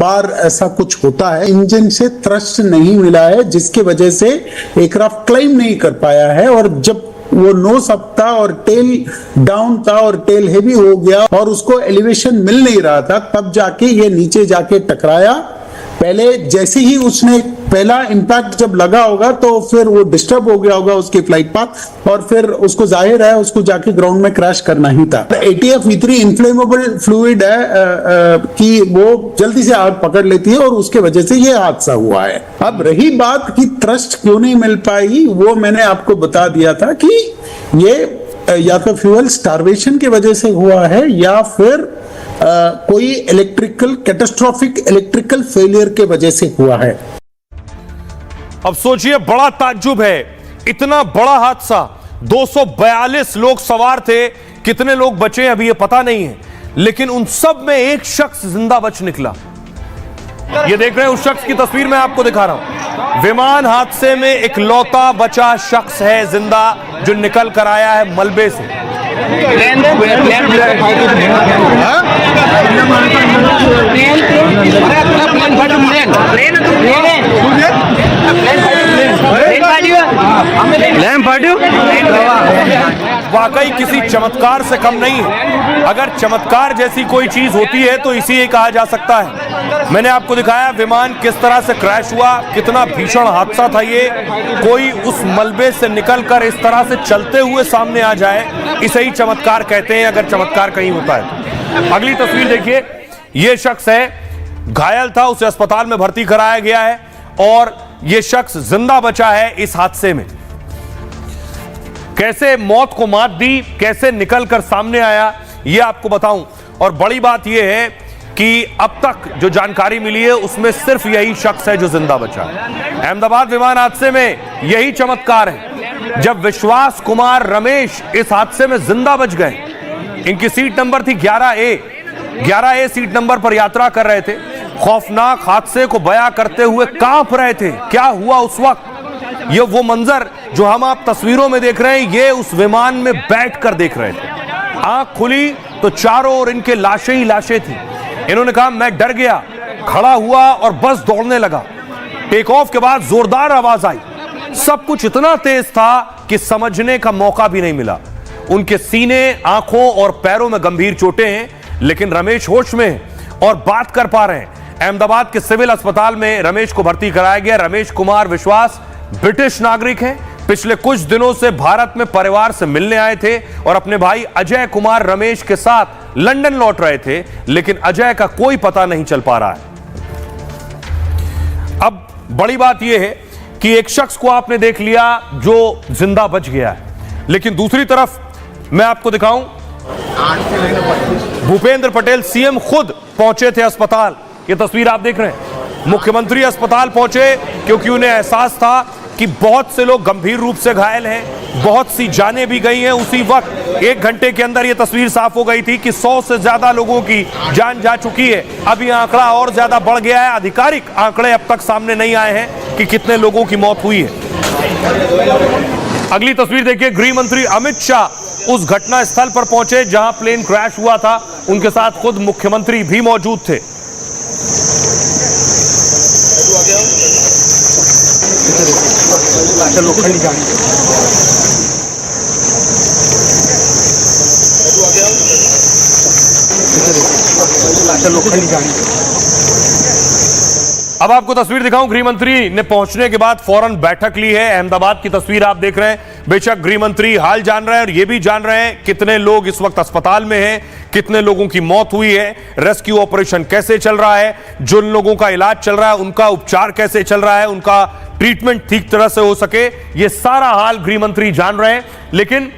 बार ऐसा कुछ होता है। इंजन से थ्रस्ट नहीं मिला है, जिसकी वजह से एयरक्राफ्ट क्लाइंब नहीं कर पाया है, और जब वो नोस अप था और टेल डाउन था और टेल हेवी हो गया और उसको एलिवेशन मिल नहीं रहा था, तब जाके ये नीचे जाके टकराया। पहले जैसे ही उसने पहला इंपैक्ट जब लगा होगा तो फिर वो डिस्टर्ब हो गया होगा उसकी फ्लाइट पाथ, और फिर उसको जाहिर है उसको जाके ग्राउंड में क्रैश करना ही था। ATF V3 इन्फ्लेमेबल फ्लूइड है कि वो जल्दी से आग पकड़ लेती है और उसके वजह से ये हादसा हुआ है। अब रही बात कि थ्रस्ट क्यों नहीं मिल पाई, वो मैंने आपको बता दिया था कि ये या तो फ्यूल स्टार्वेशन की वजह से हुआ है या फिर कोई कैटास्ट्रोफिक इलेक्ट्रिकल फेलियर के वजह से हुआ है। अब सोचिए, बड़ा ताज्जुब है, इतना बड़ा हादसा, 242 लोग सवार थे, कितने लोग बचे अभी ये पता नहीं है, लेकिन उन सब में एक शख्स जिंदा बच निकला। ये देख रहे हैं उस शख्स की तस्वीर मैं आपको दिखा रहा हूं। विमान हादसे में इकलौता बचा शख्स है जिंदा, जो निकल कर आया है मलबे से। वाकई किसी चमत्कार से कम नहीं है। अगर चमत्कार जैसी कोई चीज होती है तो इसी ये कहा जा सकता है। मैंने आपको दिखाया विमान किस तरह से क्रैश हुआ, कितना भीषण हादसा था ये। कोई उस मलबे से निकलकर इस तरह से चलते हुए सामने आ जाए, इसे ही चमत्कार कहते हैं, अगर चमत्कार कहीं होता है। अगली तस्वीर देखिए, ये शख्स है, घायल था, उसे अस्पताल में भर्ती कराया गया है और यह शख्स जिंदा बचा है इस हादसे में। कैसे मौत को मात दी, कैसे निकलकर सामने आया, यह आपको बताऊं। और बड़ी बात यह है कि अब तक जो जानकारी मिली है उसमें सिर्फ यही शख्स है जो जिंदा बचा है। अहमदाबाद विमान हादसे में यही चमत्कार है, जब विश्वास कुमार रमेश इस हादसे में जिंदा बच गए। इनकी सीट नंबर थी 11A सीट नंबर पर यात्रा कर रहे थे। खौफनाक हादसे को बयां करते हुए कांप रहे थे। क्या हुआ उस वक्त, ये वो मंजर जो हम आप तस्वीरों में देख रहे हैं, ये उस विमान में बैठकर देख रहे थे। आंख खुली तो चारों ओर इनके लाशें ही लाशें थी। इन्होंने कहा मैं डर गया, खड़ा हुआ और बस दौड़ने लगा। टेक ऑफ के बाद जोरदार आवाज आई। सब कुछ इतना तेज था कि समझने का मौका भी नहीं मिला। उनके सीने, आंखों और पैरों में गंभीर चोटें हैं, लेकिन रमेश होश में हैं और बात कर पा रहे हैं। अहमदाबाद के सिविल अस्पताल में रमेश को भर्ती कराया गया। रमेश कुमार विश्वास ब्रिटिश नागरिक हैं। पिछले कुछ दिनों से भारत में परिवार से मिलने आए थे और अपने भाई अजय कुमार रमेश के साथ लंदन लौट रहे थे, लेकिन अजय का कोई पता नहीं चल पा रहा है। अब बड़ी बात यह है कि एक शख्स को आपने देख लिया जो जिंदा बच गया है, लेकिन दूसरी तरफ मैं आपको दिखाऊं, भूपेंद्र पटेल सीएम खुद पहुंचे थे अस्पताल। यह तस्वीर आप देख रहे हैं। मुख्यमंत्री अस्पताल पहुंचे क्योंकि उन्हें एहसास था कि बहुत से लोग गंभीर रूप से घायल हैं, बहुत सी जानें भी गई हैं। उसी वक्त 1 घंटे के अंदर यह तस्वीर साफ हो गई थी कि 100 से ज्यादा लोगों की जान जा चुकी है। अब यह आंकड़ा और ज्यादा बढ़ गया है। आधिकारिक आंकड़े अब तक सामने नहीं आए हैं कि कितने लोगों की मौत हुई है। अगली तस्वीर देखिए, गृह मंत्री अमित शाह उस घटना स्थल पर पहुंचे जहां प्लेन क्रैश हुआ था। उनके साथ खुद मुख्यमंत्री भी मौजूद थे। अब आपको तस्वीर दिखाऊं, गृह मंत्री ने पहुंचने के बाद फौरन बैठक ली है। अहमदाबाद की तस्वीर आप देख रहे हैं। बेशक गृह मंत्री हाल जान रहे हैं और यह भी जान रहे हैं कितने लोग इस वक्त अस्पताल में हैं, कितने लोगों की मौत हुई है, रेस्क्यू ऑपरेशन कैसे चल रहा है, जिन लोगों का इलाज चल रहा है उनका उपचार कैसे चल रहा है, उनका ट्रीटमेंट ठीक तरह से हो सके, यह सारा हाल गृह मंत्री जान रहे हैं। लेकिन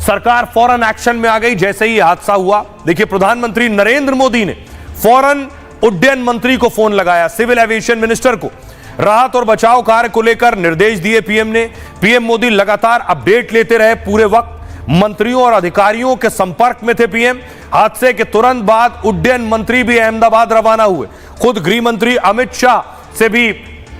सरकार फौरन एक्शन में आ गई जैसे ही हादसा हुआ। देखिए, प्रधानमंत्री नरेंद्र मोदी ने फौरन उड्डयन मंत्री को फोन लगाया, सिविल एविएशन मिनिस्टर को। राहत और बचाव कार्य को लेकर निर्देश दिए पीएम ने। पीएम मोदी लगातार अपडेट लेते रहे पूरे वक्त। मंत्रियों और अधिकारियों के संपर्क में थे पीएम। हादसे के तुरंत बाद उड्डयन मंत्री भी अहमदाबाद रवाना हुए। खुद गृह मंत्री अमित शाह से भी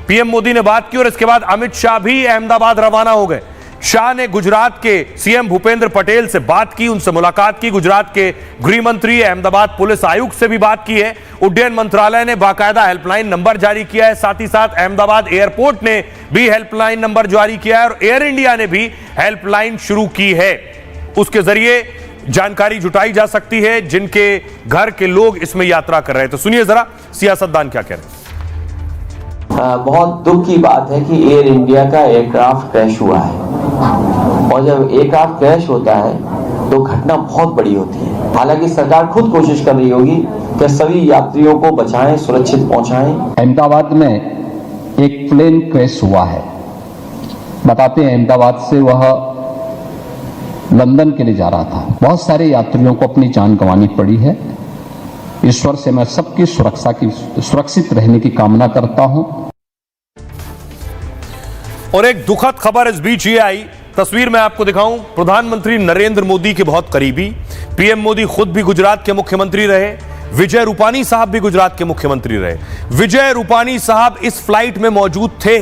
पीएम मोदी ने बात की और इसके बाद अमित शाह भी अहमदाबाद रवाना हो गए। शाह ने गुजरात के सीएम भूपेंद्र पटेल से बात की, उनसे मुलाकात की। गुजरात के गृह मंत्री, अहमदाबाद पुलिस आयुक्त से भी बात की है। उड्डयन मंत्रालय ने बाकायदा हेल्पलाइन नंबर जारी किया है। साथ ही साथ अहमदाबाद एयरपोर्ट ने भी हेल्पलाइन नंबर जारी किया है और एयर इंडिया ने भी हेल्पलाइन शुरू की है। उसके जरिए जानकारी जुटाई जा सकती है जिनके घर के लोग इसमें यात्रा कर रहे हैं। तो सुनिए जरा सियासतदान क्या कह रहे हैं। बहुत दुख की बात है कि एयर इंडिया का एयरक्राफ्ट क्रैश हुआ है और जब एयरक्राफ्ट क्रैश होता है तो घटना बहुत बड़ी होती है। हालांकि सरकार खुद कोशिश कर रही होगी कि सभी यात्रियों को बचाएं, सुरक्षित पहुंचाएं। अहमदाबाद में एक प्लेन क्रैश हुआ है। बताते हैं अहमदाबाद से वह लंदन के लिए जा रहा था। बहुत सारे यात्रियों को अपनी जान गंवानी पड़ी है। ईश्वर से मैं सबकी सुरक्षित रहने की कामना करता हूं। और एक दुखद खबर इस बीच ये आई, तस्वीर मैं आपको दिखाऊं। प्रधानमंत्री नरेंद्र मोदी के बहुत करीबी पीएम मोदी खुद भी गुजरात के मुख्यमंत्री रहे। विजय रूपानी साहब भी गुजरात के मुख्यमंत्री रहे। विजय रूपानी साहब इस फ्लाइट में मौजूद थे।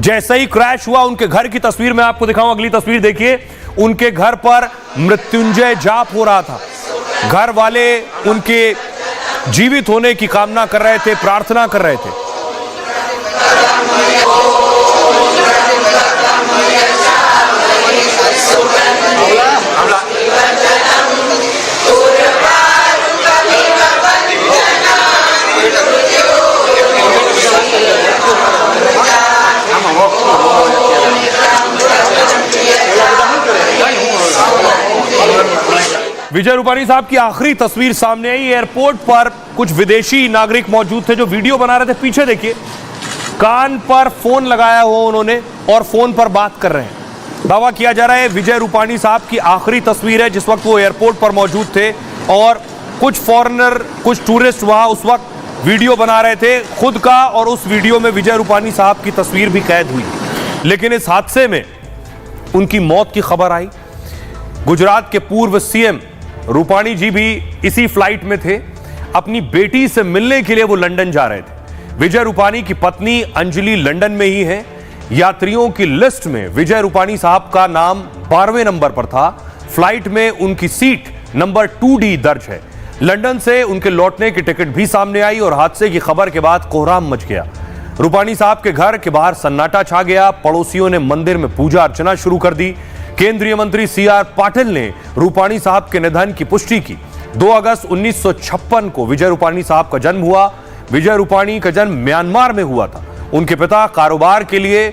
जैसे ही क्रैश हुआ उनके घर की तस्वीर मैं आपको दिखाऊं। अगली तस्वीर देखिए, उनके घर पर मृत्युंजय जाप हो रहा था। घर वाले उनके जीवित होने की कामना कर रहे थे, प्रार्थना कर रहे थे। विजय रूपानी साहब की आखिरी तस्वीर सामने आई। एयरपोर्ट पर कुछ विदेशी नागरिक मौजूद थे जो वीडियो बना रहे थे। पीछे देखिए, कान पर फोन लगाया हुआ उन्होंने और फोन पर बात कर रहे हैं। दावा किया जा रहा है विजय रूपानी साहब की आखिरी तस्वीर है जिस वक्त वो एयरपोर्ट पर मौजूद थे और कुछ फॉरेनर, कुछ टूरिस्ट वहां उस वक्त वीडियो बना रहे थे खुद का, और उस वीडियो में विजय रूपानी साहब की तस्वीर भी कैद हुई। लेकिन इस हादसे में उनकी मौत की खबर आई। गुजरात के पूर्व सीएम रूपानी जी भी इसी फ्लाइट में थे। अपनी बेटी से मिलने के लिए वो लंदन जा रहे थे। विजय रूपानी की पत्नी अंजलि लंदन में ही है। यात्रियों की लिस्ट में विजय रूपानी साहब का नाम 12वें नंबर पर था। फ्लाइट में उनकी सीट नंबर 2D दर्ज है। लंदन से उनके लौटने की टिकट भी सामने आई और हादसे की खबर के बाद कोहराम मच गया। रूपाणी साहब के घर के बाहर सन्नाटा छा गया। पड़ोसियों ने मंदिर में पूजा अर्चना शुरू कर दी। केंद्रीय मंत्री CR पाटिल ने रूपाणी साहब के निधन की पुष्टि की। 2 अगस्त 1956 को विजय रूपाणी साहब का जन्म हुआ। विजय रूपाणी का जन्म म्यांमार में हुआ था। उनके पिता कारोबार के लिए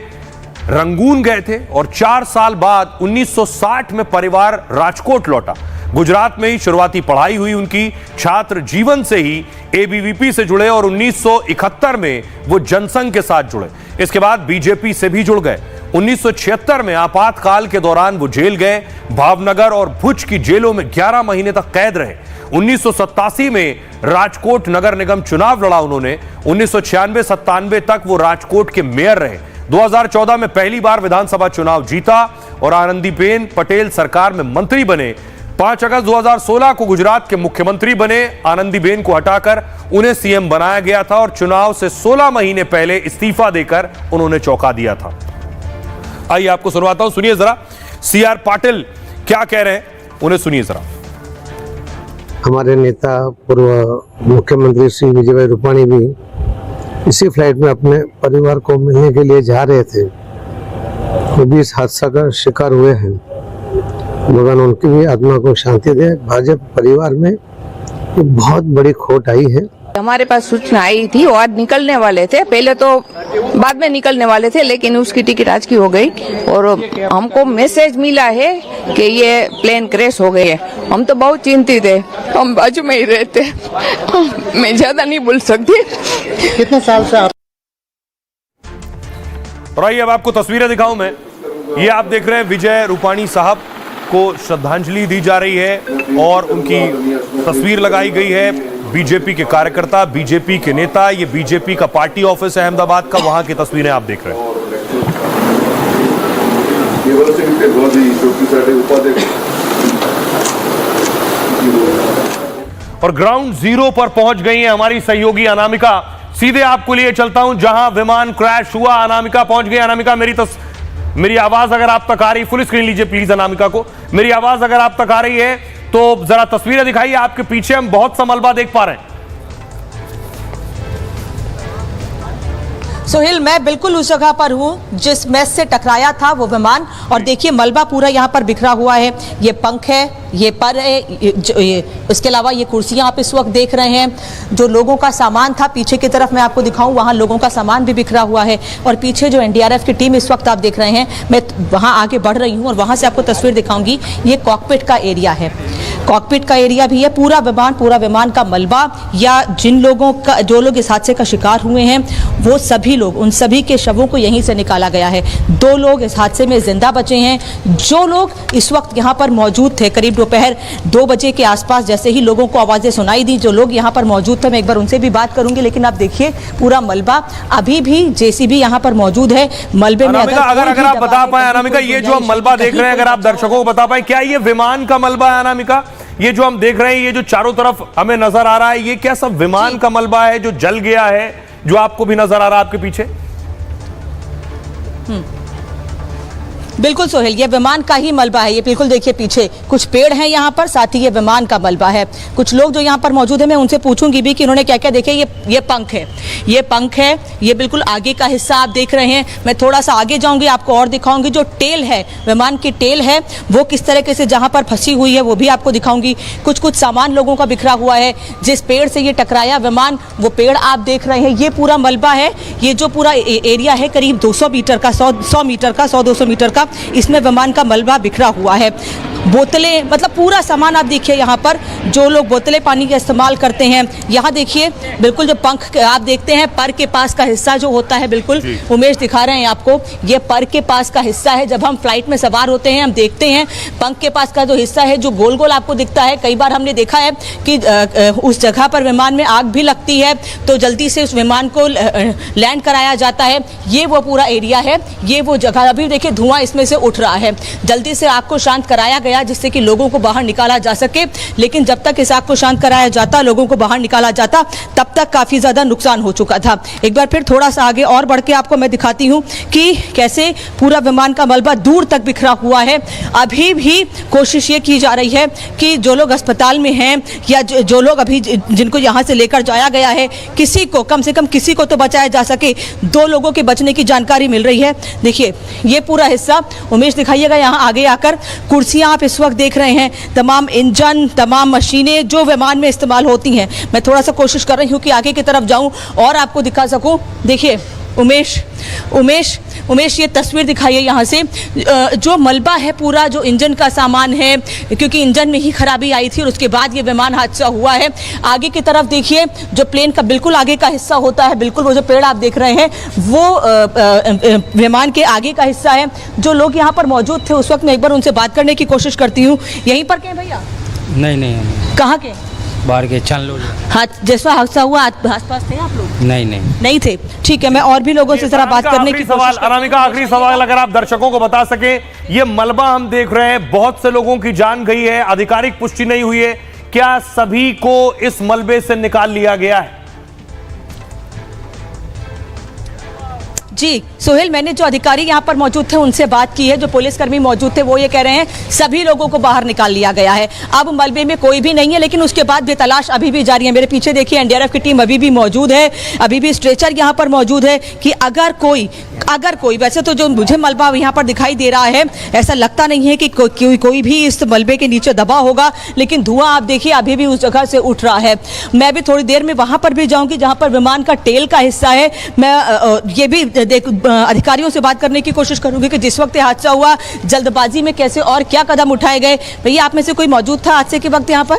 रंगून गए थे और 4 साल बाद 1960 में परिवार राजकोट लौटा। गुजरात में ही शुरुआती पढ़ाई हुई उनकी। छात्र जीवन से ही ABVP से जुड़े और 1971 में वो जनसंघ के साथ जुड़े। इसके बाद BJP से भी जुड़ गए। 1976 में आपातकाल के दौरान वो जेल गए। भावनगर और भुज की जेलों में 11 महीने तक कैद रहे। 1987 में राजकोट नगर निगम चुनाव लड़ा उन्होंने। 1996-97 तक वो राजकोट के मेयर रहे। 2014 में पहली बार विधानसभा चुनाव जीता और आनंदीबेन पटेल सरकार में मंत्री बने। 5 अगस्त 2016 को गुजरात के मुख्यमंत्री बने। आनंदीबेन को हटाकर उन्हें CM बनाया गया था और चुनाव से 16 महीने पहले इस्तीफा देकर उन्होंने चौंका दिया था। आइए आपको सुनवाता हूं, सुनिए जरा CR पाटिल क्या कह रहे हैं, उन्हें सुनिए जरा। हमारे नेता पूर्व मुख्यमंत्री श्री विजय भाई रूपाणी भी इसी फ्लाइट में अपने परिवार को मिलने के लिए जा रहे थे। वो भी इस हादसा का शिकार हुए हैं। भगवान उनकी भी आत्मा को शांति दे। भाजपा परिवार में ये बहुत बड़ी खोट आई है। हमारे पास सूचना आई थी और आज निकलने वाले थे। पहले तो बाद में निकलने वाले थे, लेकिन उसकी टिकट आज की हो गई और हमको मैसेज मिला है कि ये प्लेन क्रैश हो गई है। हम तो बहुत चिंतित है। हम बाजू में ही रहते। मैं ज्यादा नहीं बोल सकती। कितने साल से आप? और आइए अब आपको तस्वीरें दिखाऊं मैं। ये आप देख रहे हैं विजय रूपाणी साहब को श्रद्धांजलि दी जा रही है और उनकी तस्वीर लगाई गई है। बीजेपी के कार्यकर्ता, बीजेपी के नेता, ये बीजेपी का पार्टी ऑफिस है अहमदाबाद का, वहां की तस्वीरें आप देख रहे हैं। और ग्राउंड जीरो पर पहुंच गई है हमारी सहयोगी अनामिका। सीधे आपको लिए चलता हूं जहां विमान क्रैश हुआ। अनामिका पहुंच गई। अनामिका, मेरी आवाज अगर आप तक आ रही, फुल स्क्रीन लीजिए प्लीज अनामिका को। मेरी आवाज अगर आप तक आ रही है तो जरा तस्वीरें दिखाइए। आपके पीछे हम बहुत सा मलबा देख पा रहे हैं। सोहेल, मैं बिल्कुल उस जगह पर हूँ जिस मैस से टकराया था वो विमान, और देखिए मलबा पूरा यहाँ पर बिखरा हुआ है। ये पंख है, ये पर है, इसके अलावा ये कुर्सियाँ आप इस वक्त देख रहे हैं। जो लोगों का सामान था पीछे की तरफ मैं आपको दिखाऊं, वहाँ लोगों का सामान भी बिखरा हुआ है। और पीछे जो NDRF की टीम इस वक्त आप देख रहे हैं, मैं वहाँ आगे बढ़ रही हूँ और वहाँ से आपको तस्वीर दिखाऊंगी। ये कॉकपिट का एरिया है, कॉकपिट का एरिया भी है। पूरा विमान का मलबा, या जिन लोगों का, जो लोग इस हादसे का शिकार हुए हैं, वो सभी लोग, उन सभी के शवों को यहीं से निकाला गया है। 2 लोग इस हादसे में जिंदा बचे हैं। जो लोग इस वक्त यहाँ पर मौजूद थे, करीब दोपहर 2 बजे के आसपास जैसे ही लोगों को आवाजें सुनाई दी, जो लोग यहाँ पर मौजूद थे, मैं एक बार उनसे भी बात करूंगी। लेकिन आप देखिए पूरा मलबा, अभी भी JCB यहाँ पर मौजूद है। मलबे में अगर आप बता पाए अनामिका, ये जो हम मलबा देख रहे हैं, अगर आप दर्शकों को बता पाए, क्या ये विमान का मलबा है अनामिका? ये जो हम देख रहे हैं, ये जो चारों तरफ हमें नजर आ रहा है, ये क्या सब विमान का मलबा है जो जल गया है, जो आपको भी नजर आ रहा है आपके पीछे? बिल्कुल सोहेल, ये विमान का ही मलबा है। ये बिल्कुल देखिए पीछे कुछ पेड़ हैं यहाँ पर, साथ ही ये विमान का मलबा है। कुछ लोग जो यहाँ पर मौजूद है, मैं उनसे पूछूंगी भी कि उन्होंने क्या क्या देखे। ये पंख है, ये पंख है, ये बिल्कुल आगे का हिस्सा आप देख रहे हैं। मैं थोड़ा सा आगे जाऊंगी, आपको और दिखाऊंगी। जो टेल है, विमान की टेल है, वो किस तरीके से जहाँ पर फंसी हुई है वो भी आपको दिखाऊंगी। कुछ सामान लोगों का बिखरा हुआ है। जिस पेड़ से ये टकराया विमान, वो पेड़ आप देख रहे हैं। ये पूरा मलबा है। ये जो पूरा एरिया है करीब 200 मीटर का, 100 मीटर का, 100-200 मीटर का, इसमें विमान का मलबा बिखरा हुआ है। बोतलें, मतलब पूरा सामान आप देखिए यहाँ पर। जो लोग बोतलें पानी का इस्तेमाल करते हैं, यहाँ देखिए बिल्कुल जो पंख आप देखते हैं, पर के पास का हिस्सा जो होता है, बिल्कुल उमेश दिखा रहे हैं आपको, ये पर के पास का हिस्सा है। जब हम फ्लाइट में सवार होते हैं, हम देखते हैं पंख के पास का जो हिस्सा है, जो गोल गोल आपको दिखता है। कई बार हमने देखा है कि उस जगह पर विमान में आग भी लगती है, तो जल्दी से उस विमान को लैंड कराया जाता है। ये वो पूरा एरिया है, ये वो जगह। अभी देखिए धुआं इसमें उसमें से उठ रहा है। जल्दी से आग को शांत कराया गया जिससे कि लोगों को बाहर निकाला जा सके, लेकिन जब तक इस आग को शांत कराया जाता, लोगों को बाहर निकाला जाता, तब तक काफी ज्यादा नुकसान हो चुका था। एक बार फिर थोड़ा सा आगे और बढ़ के आपको मैं दिखाती हूँ कि कैसे पूरा विमान का मलबा दूर तक बिखरा हुआ है। अभी भी कोशिश ये की जा रही है कि जो लोग अस्पताल में हैं या जो लोग अभी जिनको यहाँ से लेकर जाया गया है, किसी को कम से कम किसी को तो बचाया जा सके। 2 लोगों के बचने की जानकारी मिल रही है। देखिए ये पूरा हिस्सा, उमेश दिखाइएगा यहाँ आगे आकर, कुर्सियाँ आप इस वक्त देख रहे हैं, तमाम इंजन, तमाम मशीनें जो विमान में इस्तेमाल होती हैं। मैं थोड़ा सा कोशिश कर रही हूँ कि आगे की तरफ जाऊँ और आपको दिखा सकूँ। देखिए उमेश ये तस्वीर दिखाइए यहाँ से, जो मलबा है पूरा, जो इंजन का सामान है, क्योंकि इंजन में ही खराबी आई थी और उसके बाद ये विमान हादसा हुआ है। आगे की तरफ देखिए, जो प्लेन का बिल्कुल आगे का हिस्सा होता है, बिल्कुल वो जो पेड़ आप देख रहे हैं वो विमान के आगे का हिस्सा है। जो लोग यहाँ पर मौजूद थे उस वक्त, मैं एक बार उनसे बात करने की कोशिश करती हूँ। यहीं पर के भैया? नहीं कहाँ के? बाहर के चल हाँ, जैसा हादसा हुआ आसपास थे आप लोग? नहीं थे। ठीक है, मैं और भी लोगों से जरा बात करने की सवाल, अनामिका आखिरी सवाल अगर आप दर्शकों को बता सके, ये मलबा हम देख रहे हैं, बहुत से लोगों की जान गई है, आधिकारिक पुष्टि नहीं हुई है, क्या सभी को इस मलबे से निकाल लिया गया है? जी सोहेल, मैंने जो अधिकारी यहाँ पर मौजूद थे उनसे बात की है, जो पुलिसकर्मी मौजूद थे वो ये कह रहे हैं सभी लोगों को बाहर निकाल लिया गया है। अब मलबे में कोई भी नहीं है, लेकिन उसके बाद भी तलाश अभी भी जारी है। मेरे पीछे देखिए एनडीआरएफ की टीम अभी भी मौजूद है, अभी भी स्ट्रेचर यहाँ पर मौजूद है कि अगर कोई वैसे तो जो मुझे मलबा यहाँ पर दिखाई दे रहा है, ऐसा लगता नहीं है कि कोई भी इस मलबे के नीचे दबा होगा, लेकिन धुआं आप देखिए अभी भी उस जगह से उठ रहा है। मैं भी थोड़ी देर में वहां पर भी जाऊंगी जहां पर विमान का टेल का हिस्सा है। मैं ये भी अधिकारियों से बात करने की कोशिश करूंगी कि जिस वक्त हादसा हुआ, जल्दबाजी में कैसे और क्या कदम उठाए गए। भैया आप में से कोई मौजूद था हादसे के वक्त यहाँ पर?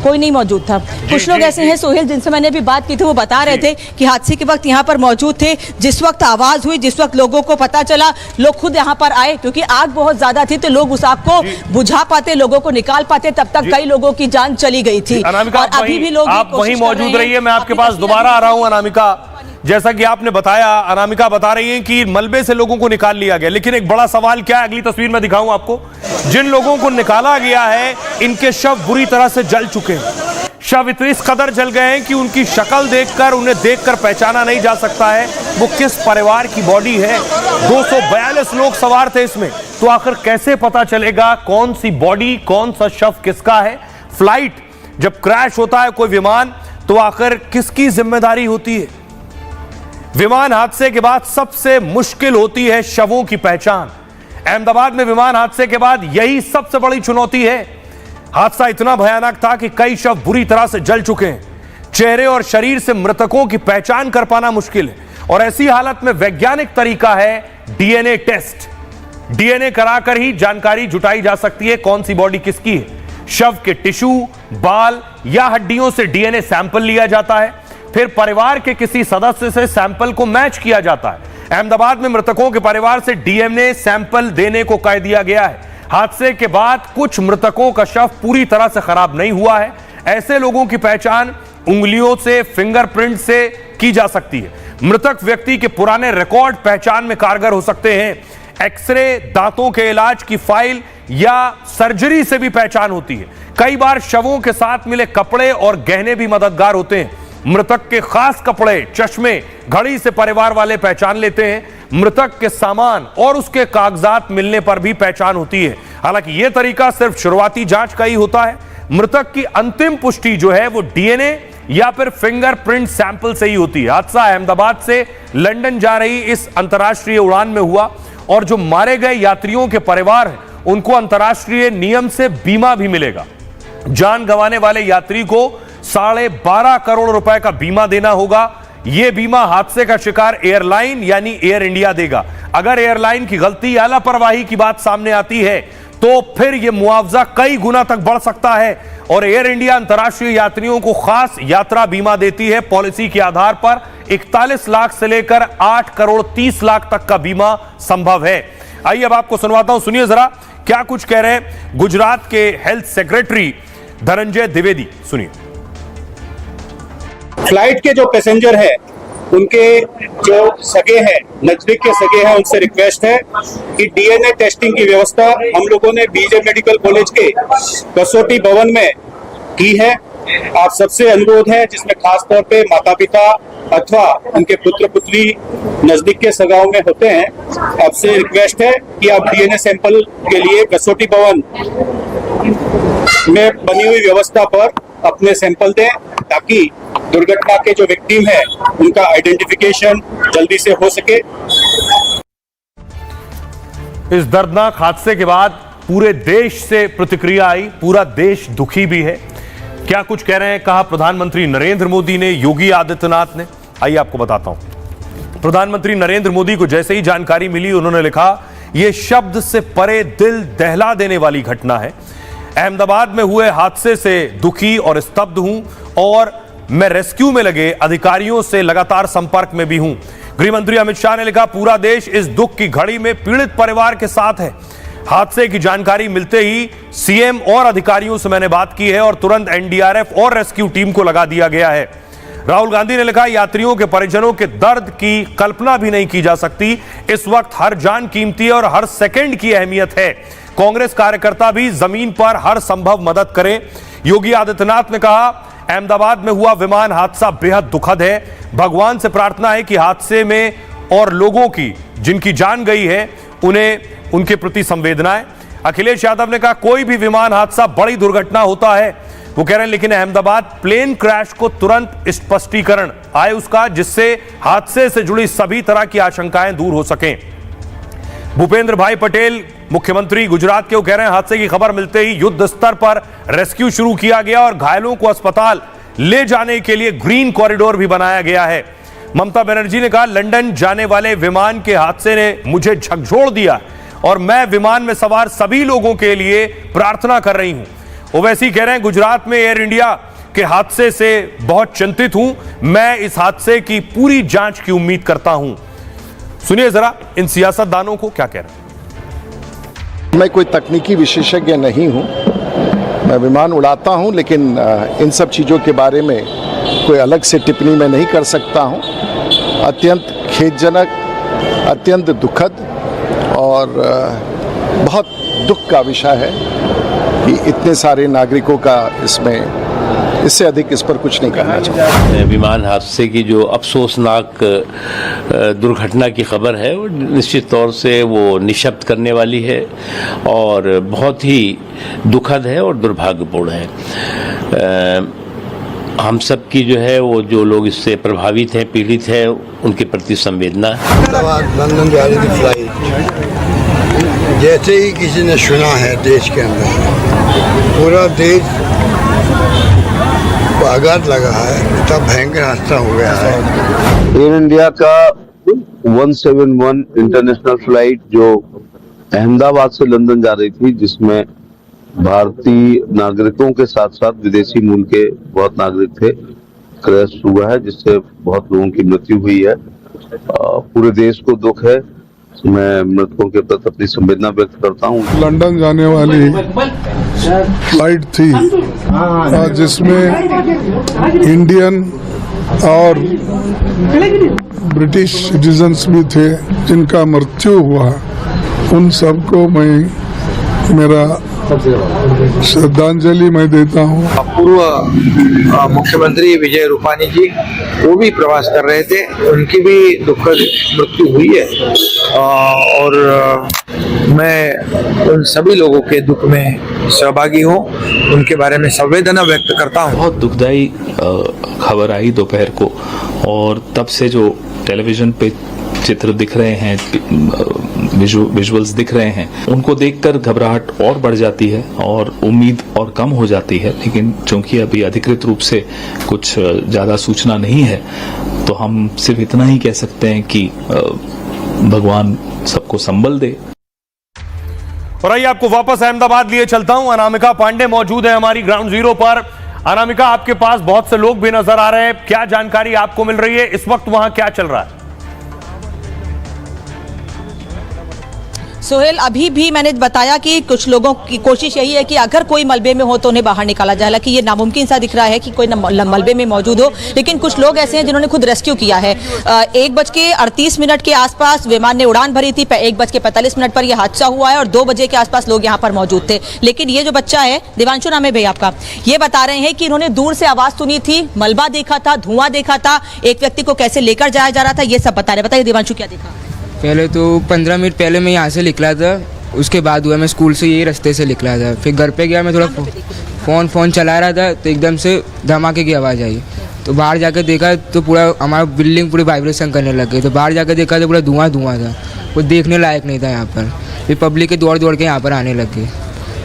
कोई नहीं मौजूद था। कुछ लोग ऐसे हैं सोहेल जिनसे मैंने भी बात की थी, वो बता रहे थे कि हादसे के वक्त यहाँ पर मौजूद थे। जिस वक्त आवाज हुई, जिस वक्त लोगों को पता चला, लोग खुद यहाँ पर आए, क्योंकि आग बहुत ज्यादा थी तो लोग उस आग को बुझा पाते, लोगों को निकाल पाते, तब तक कई लोगों की जान चली गई थी। और अभी भी लोग आप वहीं मौजूद रहिए, मैं आपके पास दोबारा आ रहा हूँ। अनामिका, जैसा कि आपने बताया, अनामिका बता रही हैं कि मलबे से लोगों को निकाल लिया गया, लेकिन एक बड़ा सवाल क्या है, अगली तस्वीर में दिखाऊं आपको। जिन लोगों को निकाला गया है, इनके शव बुरी तरह से जल चुके हैं। शव इस कदर जल गए हैं कि उनकी शक्ल देखकर, उन्हें देखकर पहचाना नहीं जा सकता है वो किस परिवार की बॉडी है। 242 लोग सवार थे इसमें, तो आखिर कैसे पता चलेगा कौन सी बॉडी, कौन सा शव किसका है? फ्लाइट जब क्रैश होता है कोई विमान, तो आखिर किसकी जिम्मेदारी होती है? विमान हादसे के बाद सबसे मुश्किल होती है शवों की पहचान। अहमदाबाद में विमान हादसे के बाद यही सबसे बड़ी चुनौती है। हादसा इतना भयानक था कि कई शव बुरी तरह से जल चुके हैं। चेहरे और शरीर से मृतकों की पहचान कर पाना मुश्किल है, और ऐसी हालत में वैज्ञानिक तरीका है डीएनए टेस्ट। डीएनए कराकर ही जानकारी जुटाई जा सकती है कौन सी बॉडी किसकी है। शव के टिश्यू, बाल या हड्डियों से डीएनए सैंपल लिया जाता है, फिर परिवार के किसी सदस्य से सैंपल को मैच किया जाता है। अहमदाबाद में मृतकों के परिवार से डीएनए सैंपल देने को कह दिया गया है। हादसे के बाद कुछ मृतकों का शव पूरी तरह से खराब नहीं हुआ है। ऐसे लोगों की पहचान उंगलियों से, फिंगरप्रिंट से की जा सकती है। मृतक व्यक्ति के पुराने रिकॉर्ड पहचान में कारगर हो सकते हैं। एक्सरे, दांतों के इलाज की फाइल या सर्जरी से भी पहचान होती है। कई बार शवों के साथ मिले कपड़े और गहने भी मददगार होते हैं। मृतक के खास कपड़े, चश्मे, घड़ी से परिवार वाले पहचान लेते हैं। मृतक के सामान और उसके कागजात मिलने पर भी पहचान होती है। हालांकि यह तरीका सिर्फ शुरुआती जांच का ही होता है। मृतक की अंतिम पुष्टि जो है वो डीएनए या फिर फिंगरप्रिंट सैंपल से ही होती है। हादसा अहमदाबाद से लंदन जा रही इस अंतर्राष्ट्रीय उड़ान में हुआ, और जो मारे गए यात्रियों के परिवार हैं उनको अंतर्राष्ट्रीय नियम से बीमा भी मिलेगा। जान गंवाने वाले यात्री को 12.5 करोड़ रुपए का बीमा देना होगा। यह बीमा हादसे का शिकार एयरलाइन यानी एयर इंडिया देगा। अगर एयरलाइन की गलती या लापरवाही की बात सामने आती है तो फिर यह मुआवजा कई गुना तक बढ़ सकता है। और एयर इंडिया अंतर्राष्ट्रीय यात्रियों को खास यात्रा बीमा देती है। पॉलिसी के आधार पर 41 लाख से लेकर 8 करोड़ 30 लाख तक का बीमा संभव है। आइए अब आपको सुनवाता हूं, सुनिए जरा क्या कुछ कह रहे हैं गुजरात के हेल्थ सेक्रेटरी धनंजय द्विवेदी। सुनिए। फ्लाइट के जो पैसेंजर है उनके जो सगे हैं, नजदीक के सगे हैं, उनसे रिक्वेस्ट है कि डीएनए टेस्टिंग की व्यवस्था हम लोगों ने बीजे मेडिकल कॉलेज के कसौटी भवन में की है। आप सबसे अनुरोध है, जिसमें खास तौर पे माता पिता अथवा उनके पुत्र पुत्री नजदीक के सगाओं में होते हैं, आपसे रिक्वेस्ट है कि आप डीएनए सैंपल के लिए कसौटी भवन में बनी हुई व्यवस्था पर अपने सैंपल दें, ताकि दुर्घटना के जो विक्टिम है उनका आइडेंटिफिकेशन जल्दी से हो सके। इस दर्दनाक हादसे के बाद पूरे देश से प्रतिक्रिया आई, पूरा देश दुखी भी है। क्या कुछ कह रहे हैं, कहा प्रधानमंत्री नरेंद्र मोदी ने, योगी आदित्यनाथ ने, आइए आपको बताता हूं। प्रधानमंत्री नरेंद्र मोदी को जैसे ही जानकारी मिली, उन्होंने लिखा, यह शब्द से परे दिल दहला देने वाली घटना है। अहमदाबाद में हुए हादसे से दुखी और स्तब्ध हूं और मैं रेस्क्यू में लगे अधिकारियों से लगातार संपर्क में भी हूं। गृहमंत्री अमित शाह ने लिखा, पूरा देश इस दुख की घड़ी में पीड़ित परिवार के साथ है। हादसे की जानकारी मिलते ही सीएम और अधिकारियों से मैंने बात की है और तुरंत एनडीआरएफ और रेस्क्यू टीम को लगा दिया गया है। राहुल गांधी ने लिखा, यात्रियों के परिजनों के दर्द की कल्पना भी नहीं की जा सकती। इस वक्त हर जान कीमती है और हर सेकंड की अहमियत है। कांग्रेस कार्यकर्ता भी जमीन पर हर संभव मदद करें। योगी आदित्यनाथ ने कहा, अहमदाबाद में हुआ विमान हादसा बेहद दुखद है। भगवान से प्रार्थना है कि हादसे में और लोगों की जिनकी जान गई है उन्हें उनके प्रति संवेदनाएं। अखिलेश यादव ने कहा, कोई भी विमान हादसा बड़ी दुर्घटना होता है, वो कह रहे हैं, लेकिन अहमदाबाद प्लेन क्रैश को तुरंत स्पष्टीकरण आए उसका, जिससे हादसे से जुड़ी सभी तरह की आशंकाएं दूर हो सकें। भूपेंद्र भाई पटेल मुख्यमंत्री गुजरात के, वो कह रहे हैं, हादसे की खबर मिलते ही युद्ध स्तर पर रेस्क्यू शुरू किया गया और घायलों को अस्पताल ले जाने के लिए ग्रीन कॉरिडोर भी बनाया गया है। ममता बनर्जी ने कहा, लंदन जाने वाले विमान के हादसे ने मुझे झकझोर दिया और मैं विमान में सवार सभी लोगों के लिए प्रार्थना कर रही हूं। ओवैसी कह रहे हैं, गुजरात में एयर इंडिया के हादसे से बहुत चिंतित हूं, मैं इस हादसे की पूरी जांच की उम्मीद करता हूं। सुनिए जरा इन सियासतदानों को क्या कह रहे हैं। मैं कोई तकनीकी विशेषज्ञ नहीं हूं, मैं विमान उड़ाता हूं, लेकिन इन सब चीज़ों के बारे में कोई अलग से टिप्पणी मैं नहीं कर सकता हूं। अत्यंत खेदजनक, अत्यंत दुखद और बहुत दुख का विषय है कि इतने सारे नागरिकों का इससे अधिक इस पर कुछ नहीं करना चाहिए। विमान हादसे की जो अफसोसनाक दुर्घटना की खबर है, वो निश्चित तौर से वो निशब्द करने वाली है और बहुत ही दुखद है और दुर्भाग्यपूर्ण है। हम सब की जो है वो जो लोग इससे प्रभावित हैं, पीड़ित हैं, उनके प्रति संवेदना है। लंदन जा रही थी फ्लाइट, जैसे ही किसी ने सुना है देश के अंदर, पूरा देश को आघात लगा है, इतना भयंकर हादसा हो गया है। एयर इंडिया का 171 इंटरनेशनल फ्लाइट जो अहमदाबाद से लंदन जा रही थी, जिसमें भारतीय नागरिकों के साथ साथ विदेशी मूल के बहुत नागरिक थे, क्रैश हुआ है, जिससे बहुत लोगों की मृत्यु हुई है। पूरे देश को दुख है, मैं मृतकों के प्रति अपनी संवेदना व्यक्त करता हूँ। लंदन जाने वाली फ्लाइट थी जिसमें इंडियन और ब्रिटिश सिटीजन्स भी थे, जिनका मृत्यु हुआ। उन सबको मैं मेरा श्रद्धांजलि मैं देता हूँ। पूर्व मुख्यमंत्री विजय रूपाणी जी, वो भी प्रवास कर रहे थे, उनकी भी दुखद मृत्यु हुई है और मैं उन सभी लोगों के दुख में सहभागी हूँ, उनके बारे में संवेदना व्यक्त करता हूँ। बहुत दुखदायी खबर आई दोपहर को और तब से जो टेलीविजन पे चित्र दिख रहे हैं, विजुअल्स दिख रहे हैं, उनको देखकर घबराहट और बढ़ जाती है और उम्मीद और कम हो जाती है। लेकिन चूंकि अभी अधिकृत रूप से कुछ ज्यादा सूचना नहीं है, तो हम सिर्फ इतना ही कह सकते हैं कि भगवान सबको संबल दे। और आइए आपको वापस अहमदाबाद लिए चलता हूं। अनामिका पांडे मौजूद है हमारी ग्राउंड जीरो पर। अनामिका, आपके पास बहुत से लोग भी नजर आ रहे हैं, क्या जानकारी आपको मिल रही है, इस वक्त वहां क्या चल रहा है? सोहेल, अभी भी मैंने बताया कि कुछ लोगों की कोशिश यही है कि अगर कोई मलबे में हो तो उन्हें बाहर निकाला जाए। हालांकि ये नामुमकिन सा दिख रहा है कि कोई मलबे में मौजूद हो, लेकिन कुछ लोग ऐसे हैं जिन्होंने खुद रेस्क्यू किया है। 1:38 के आसपास विमान ने उड़ान भरी थी। 1:45 पर यह हादसा हुआ है और 2 बजे के आसपास लोग यहाँ पर मौजूद थे। लेकिन ये जो बच्चा है, दिवांशु नाम है भैया आपका, ये बता रहे हैं कि इन्होंने दूर से आवाज सुनी थी, मलबा देखा था, धुआं देखा था, एक व्यक्ति को कैसे लेकर जाया जा रहा था, ये सब बता रहे। बताइए दिवांशु, क्या देखा? पहले तो 15 मिनट पहले मैं यहाँ से निकला था, उसके बाद हुआ मैं स्कूल से यही रास्ते से निकला था। फिर घर पे गया, मैं थोड़ा फ़ोन चला रहा था तो एकदम से धमाके की आवाज़ आई। तो बाहर जाकर देखा तो पूरा हमारा बिल्डिंग पूरी वाइब्रेशन करने लग गई। तो बाहर जाकर देखा तो पूरा धुआं था, वो देखने लायक नहीं था यहाँ पर। फिर पब्लिक के दौड़ के यहाँ पर आने लग गए।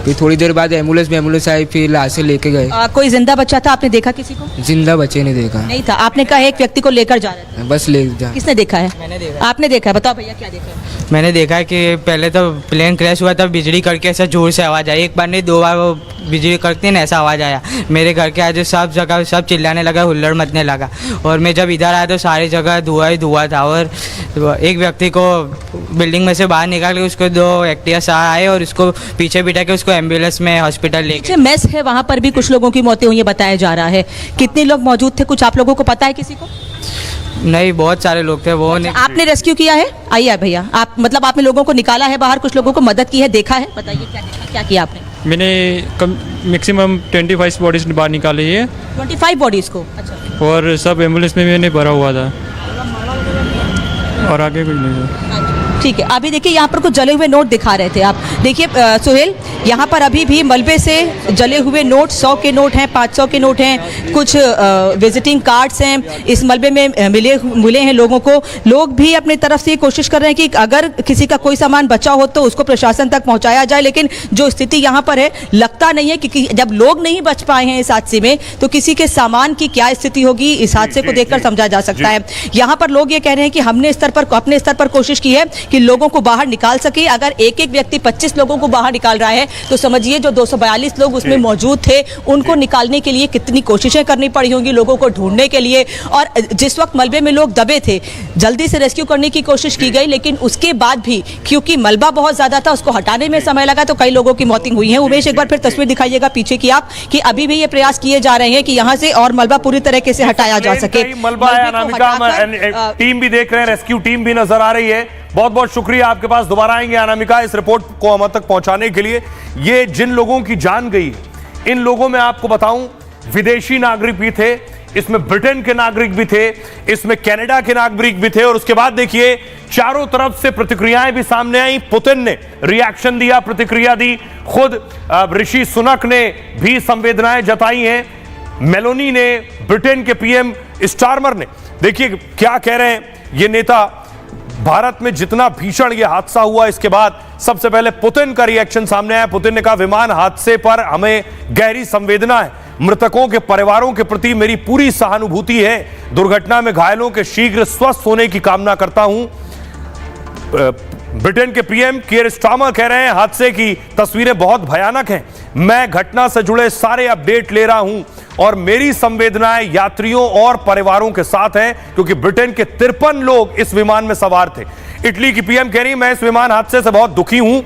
फिर थोड़ी देर बाद एम्बुलेंस आई, फिर लाशें लेके गए। कोई जिंदा बच्चा था? आपने देखा किसी को? जिंदा बच्चे ने देखा नहीं था। आपने कहा एक व्यक्ति को लेकर जा रहे थे, बस ले जा। किसने देखा है? मैंने देखा। आपने देखा है? बताओ भैया, क्या देखा है? मैंने देखा कि पहले तो प्लेन क्रैश हुआ था, बिजली करके ऐसा जोर से आवाज़ आई। एक बार नहीं, 2 बार वो बिजली करती है ना, ऐसा आवाज़ आया। मेरे घर के आगे सब जगह सब चिल्लाने लगा, हुल्लड़ मचने लगा। और मैं जब इधर आया तो सारी जगह धुआं ही धुआं था। और एक व्यक्ति को बिल्डिंग में से बाहर निकाल के उसको 2 एक्टिवा आए और उसको पीछे बिठा के उसको एम्बुलेंस में हॉस्पिटल ले गए। मेस है, वहाँ पर भी कुछ लोगों की मौतें हुई है बताया जा रहा है। कितने लोग मौजूद थे, कुछ आप लोगों को पता है किसी को? नहीं, बहुत सारे लोग थे। वो नहीं। आपने रेस्क्यू किया है? आइए भैया, आप मतलब आपने लोगों को निकाला है बाहर, कुछ लोगों को मदद की है, देखा है? बताइए क्या देखा, क्या किया आपने? मैंने मैक्सिमम 25 बॉडीज बाहर निकाली है। 25 बॉडीज को? अच्छा। और सब एम्बुलेंस में मैंने भरा हुआ था और आगे कुछ नहीं। ठीक है, अभी देखिए यहाँ पर कुछ जले हुए नोट दिखा रहे थे आप। देखिए सोहेल, यहाँ पर अभी भी मलबे से जले हुए नोट, 100 के नोट हैं, 500 के नोट हैं, कुछ विजिटिंग कार्ड्स हैं, इस मलबे में मिले हैं लोगों को। लोग भी अपनी तरफ से ये कोशिश कर रहे हैं कि अगर किसी का कोई सामान बचा हो तो उसको प्रशासन तक पहुँचाया जाए। लेकिन जो स्थिति यहाँ पर है, लगता नहीं है कि जब लोग नहीं बच पाए हैं इस हादसे में तो किसी के सामान की क्या स्थिति होगी, इस हादसे को देखकर समझा जा सकता है। यहाँ पर लोग ये कह रहे हैं कि हमने अपने स्तर पर कोशिश की है कि लोगों को बाहर निकाल सके। अगर एक व्यक्ति 25 लोगों को बाहर निकाल रहा है तो समझिए जो 242 लोग उसमें मौजूद थे उनको निकालने के लिए कितनी कोशिशें करनी पड़ी होंगी, लोगों को ढूंढने के लिए। और जिस वक्त मलबे में लोग दबे थे, जल्दी से रेस्क्यू करने की कोशिश की गई, लेकिन उसके बाद भी क्योंकि मलबा बहुत ज्यादा था, उसको हटाने में समय लगा, तो कई लोगों की मौतें हुई है। उमेश, एक बार फिर तस्वीर दिखाइएगा पीछे की आप, कि अभी भी ये प्रयास किए जा रहे हैं कि यहाँ से और मलबा पूरी तरीके से हटाया जा सके। मलबा है, अनामिका टीम भी देख रहे हैं, रेस्क्यू टीम भी नजर आ रही है। बहुत बहुत शुक्रिया, आपके पास दोबारा आएंगे अनामिका इस रिपोर्ट को हम तक पहुंचाने के लिए। ये जिन लोगों की जान गई, इन लोगों में आपको बताऊं, विदेशी नागरिक भी थे, इसमें ब्रिटेन के नागरिक भी थे, इसमें कनाडा के नागरिक भी थे। और उसके बाद देखिए चारों तरफ से प्रतिक्रियाएं भी सामने आई। पुतिन ने रिएक्शन दिया, प्रतिक्रिया दी, खुद ऋषि सुनक ने भी संवेदनाएं जताई हैं, मेलोनी ने, ब्रिटेन के पीएम स्टारमर ने। देखिए क्या कह रहे हैं ये नेता। भारत में जितना भीषण यह हादसा हुआ, इसके बाद सबसे पहले पुतिन का रिएक्शन सामने आया। पुतिन ने कहा, विमान हादसे पर हमें गहरी संवेदना है, मृतकों के परिवारों के प्रति मेरी पूरी सहानुभूति है, दुर्घटना में घायलों के शीघ्र स्वस्थ होने की कामना करता हूं। ब्रिटेन के पीएम कीयर स्टारमर कह रहे हैं, हादसे की तस्वीरें बहुत भयानक हैं, मैं घटना से जुड़े सारे अपडेट ले रहा हूं और मेरी संवेदनाएं यात्रियों और परिवारों के साथ हैं, क्योंकि ब्रिटेन के 53 लोग इस विमान में सवार थे। इटली की पीएम कह रही, मैं इस विमान हादसे से बहुत दुखी हूं,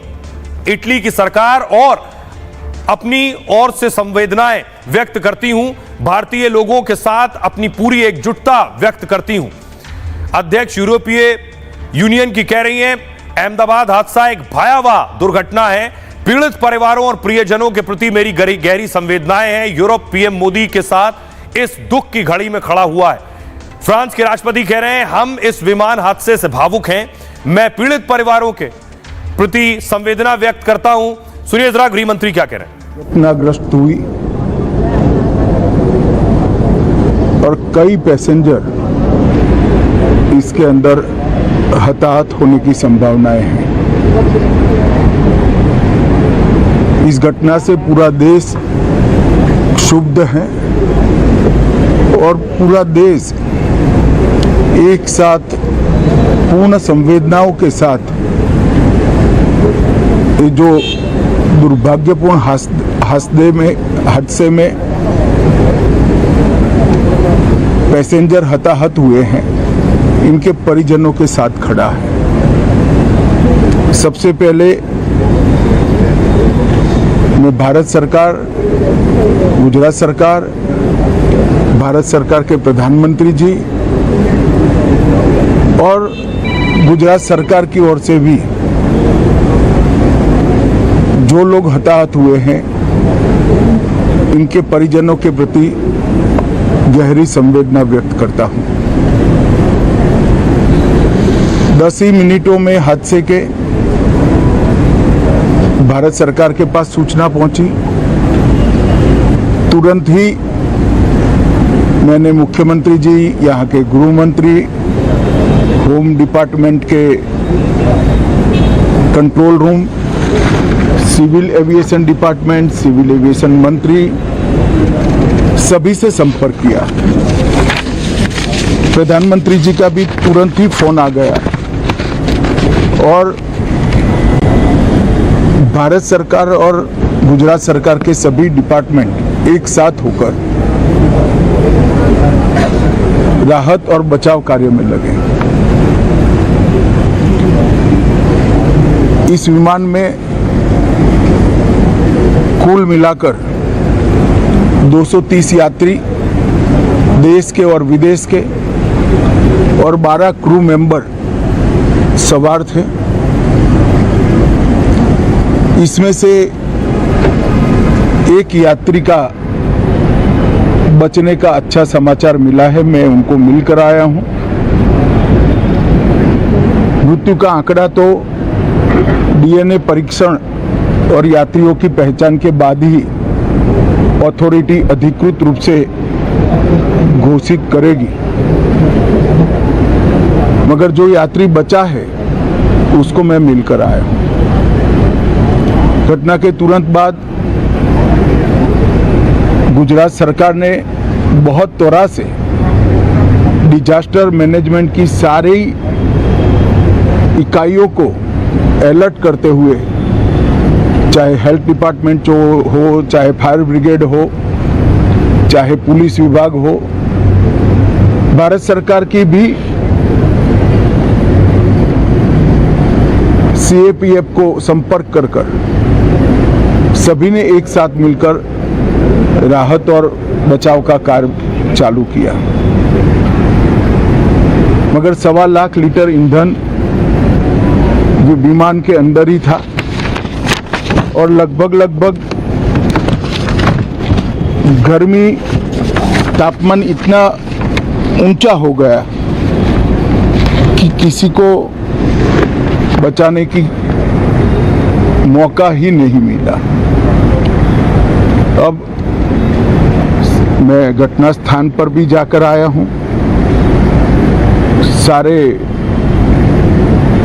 इटली की सरकार और अपनी ओर से संवेदनाएं व्यक्त करती हूं, भारतीय लोगों के साथ अपनी पूरी एकजुटता व्यक्त करती हूं। अध्यक्ष यूरोपीय यूनियन की कह रही हैं, अहमदाबाद हादसा एक भयावह दुर्घटना है, पीड़ित परिवारों और प्रियजनों के प्रति मेरी गहरी संवेदनाएं हैं। यूरोप पीएम मोदी के साथ इस दुख की घड़ी में खड़ा हुआ है। फ्रांस के राष्ट्रपति कह रहे हैं, हम इस विमान हादसे से भावुक हैं, मैं पीड़ित परिवारों के प्रति संवेदना व्यक्त करता हूं। सुनिए जरा गृह मंत्री क्या कह रहे हैं। घटनाग्रस्त हुई और कई पैसेंजर इसके अंदर हताहत होने की संभावनाएं हैं। इस घटना से पूरा देश क्षुब्ध है और पूरा देश एक साथ पूर्ण संवेदनाओं के साथ ये जो दुर्भाग्यपूर्ण हादसे में पैसेंजर हताहत हुए हैं, इनके परिजनों के साथ खड़ा है। सबसे पहले मैं भारत सरकार, गुजरात सरकार, भारत सरकार के प्रधानमंत्री जी और गुजरात सरकार की ओर से भी जो लोग हताहत हुए हैं इनके परिजनों के प्रति गहरी संवेदना व्यक्त करता हूं। 10 ही मिनटों में हादसे के भारत सरकार के पास सूचना पहुंची। तुरंत ही मैंने मुख्यमंत्री जी, यहाँ के गृह मंत्री, होम डिपार्टमेंट के control room, civil aviation department, civil aviation मंत्री, सभी से संपर्क किया। प्रधानमंत्री जी का भी तुरंत ही फोन आ गया और भारत सरकार और गुजरात सरकार के सभी डिपार्टमेंट एक साथ होकर राहत और बचाव कार्य में लगे। इस विमान में कुल मिलाकर 230 यात्री देश के और विदेश के और 12 क्रू मेंबर सवार थे। इसमें से एक यात्री का बचने का अच्छा समाचार मिला है, मैं उनको मिलकर आया हूं। मृत्यु का आंकड़ा तो डीएनए परीक्षण और यात्रियों की पहचान के बाद ही अथॉरिटी अधिकृत रूप से घोषित करेगी, मगर जो यात्री बचा है उसको मैं मिलकर आया हूं। घटना के तुरंत बाद गुजरात सरकार ने बहुत त्वरा से डिजास्टर मैनेजमेंट की सारी इकाइयों को अलर्ट करते हुए, चाहे हेल्थ डिपार्टमेंट हो, चाहे फायर ब्रिगेड हो, चाहे पुलिस विभाग हो, भारत सरकार की भी सीएपीएफ को संपर्क कर सभी ने एक साथ मिलकर राहत और बचाव का कार्य चालू किया। मगर 1.25 लाख लीटर ईंधन विमान के अंदर ही था और लगभग गर्मी, तापमान इतना ऊंचा हो गया कि किसी को बचाने की मौका ही नहीं मिला। अब मैं घटना स्थान पर भी जाकर आया हूं। सारे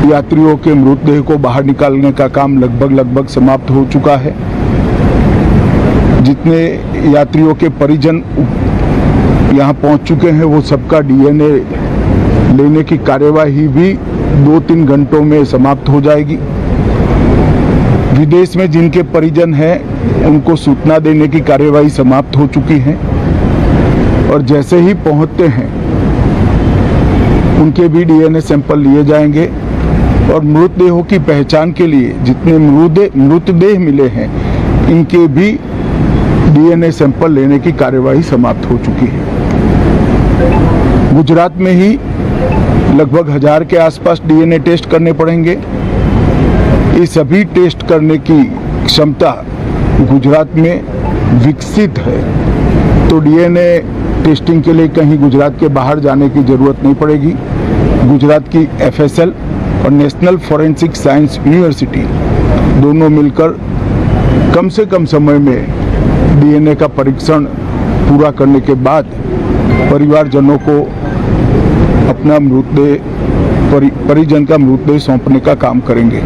यात्रियों के मृतदेह को बाहर निकालने का काम लगभग समाप्त हो चुका है। जितने यात्रियों के परिजन यहां पहुंच चुके हैं वो सबका डीएनए लेने की कार्यवाही भी 2-3 घंटों में समाप्त हो जाएगी। विदेश में जिनके परिजन हैं उनको सूचना देने की कार्यवाही समाप्त हो चुकी है और जैसे ही पहुंचते हैं उनके भी डीएनए सैंपल लिए जाएंगे और मृतदेहों की पहचान के लिए जितने मृतदेह मिले हैं इनके भी डीएनए सैंपल लेने की कार्यवाही समाप्त हो चुकी है। गुजरात में ही लगभग 1000 के आसपास डीएनए टेस्ट करने पड़ेंगे। ये सभी टेस्ट करने की क्षमता गुजरात में विकसित है, तो डीएनए टेस्टिंग के लिए कहीं गुजरात के बाहर जाने की जरूरत नहीं पड़ेगी। गुजरात की एफएसएल और नेशनल फॉरेंसिक साइंस यूनिवर्सिटी दोनों मिलकर कम से कम समय में डीएनए का परीक्षण पूरा करने के बाद परिवारजनों को अपना मृतदेह परिजन का मृतदेह सौंपने का काम करेंगे।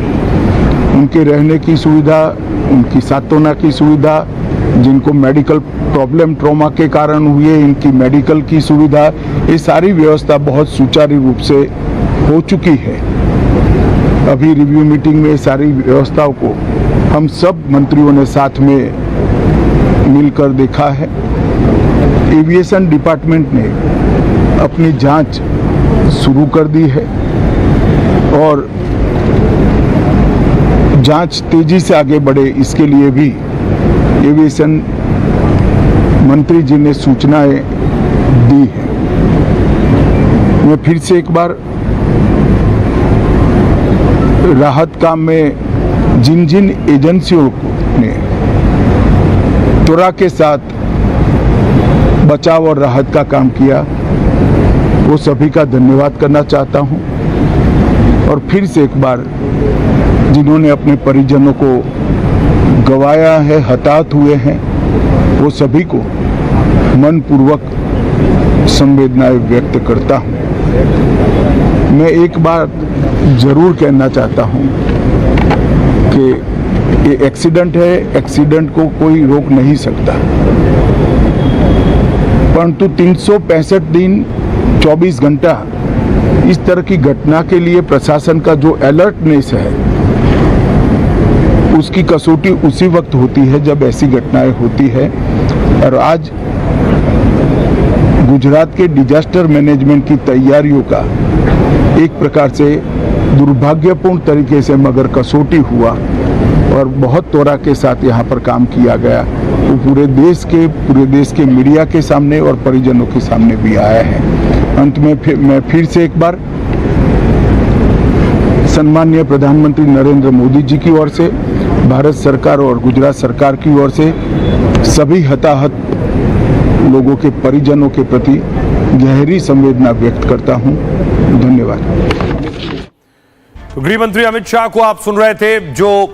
उनके रहने की सुविधा, उनकी सांत्वना की सुविधा, जिनको मेडिकल प्रॉब्लम ट्रॉमा के कारण हुए इनकी मेडिकल की सुविधा, ये सारी व्यवस्था बहुत सुचारू रूप से हो चुकी है। अभी रिव्यू मीटिंग में सारी व्यवस्थाओं को हम सब मंत्रियों ने साथ में मिलकर देखा है। एविएशन डिपार्टमेंट ने अपनी जांच शुरू कर दी है और जांच तेजी से आगे बढ़े, इसके लिए भी एविएशन मंत्री जी ने सूचनाएं दी है। मैं फिर से एक बार राहत काम में जिन जिन एजेंसियों ने त्वरा के साथ बचाव और राहत का काम किया, वो सभी का धन्यवाद करना चाहता हूं। और फिर से एक बार जिन्होंने अपने परिजनों को गंवाया है, हताहत हुए हैं, वो सभी को मनपूर्वक संवेदनाएं व्यक्त करता हूं। मैं एक बात जरूर कहना चाहता हूं कि ये एक्सीडेंट है, एक्सीडेंट को कोई रोक नहीं सकता, परंतु 365 दिन 24 घंटा इस तरह की घटना के लिए प्रशासन का जो अलर्टनेस है, उसकी कसौटी उसी वक्त होती है जब ऐसी घटनाएं होती है। और आज गुजरात के डिजास्टर मैनेजमेंट की तैयारियों का एक प्रकार से दुर्भाग्यपूर्ण तरीके से मगर कसौटी हुआ और बहुत त्वरा के साथ यहाँ पर काम किया गया, वो पूरे देश के मीडिया के सामने और परिजनों के सामने भी आया है। अंत में मैं फिर से एक बार सम्माननीय प्रधानमंत्री नरेंद्र मोदी जी की ओर से, भारत सरकार और गुजरात सरकार की ओर से सभी हताहत लोगों के परिजनों के प्रति गहरी संवेदना व्यक्त करता हूं। धन्यवाद। तो गृह मंत्री अमित शाह को आप सुन रहे थे, जो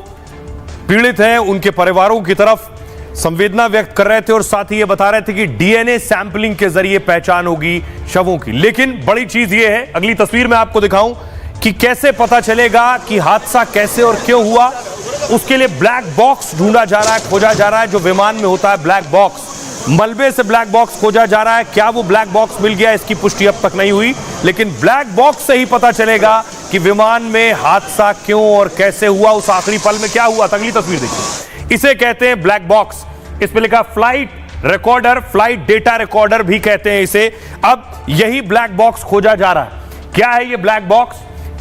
पीड़ित हैं उनके परिवारों की तरफ संवेदना व्यक्त कर रहे थे और साथ ही ये बता रहे थे कि डीएनए सैंपलिंग के जरिए पहचान होगी शवों की। लेकिन बड़ी चीज ये है, अगली तस्वीर में आपको दिखाऊं कि कैसे पता चलेगा कि हादसा कैसे और क्यों हुआ। उसके लिए ब्लैक बॉक्स ढूंढा जा रहा है, खोजा जा रहा है, जो विमान में होता है ब्लैक बॉक्स। मलबे से ब्लैक बॉक्स खोजा जा रहा है। क्या वो ब्लैक बॉक्स मिल गया, इसकी पुष्टि अब तक नहीं हुई, लेकिन ब्लैक बॉक्स से ही पता चलेगा कि विमान में हादसा क्यों और कैसे हुआ, उस आखिरी पल में क्या हुआ। अगली तस्वीर देखिए, इसे कहते हैं ब्लैक बॉक्स। इस पे लिखा flight recorder, flight data recorder भी कहते हैं इसे। अब यही ब्लैक बॉक्स खोजा जा रहा है। क्या है ये ब्लैक बॉक्स,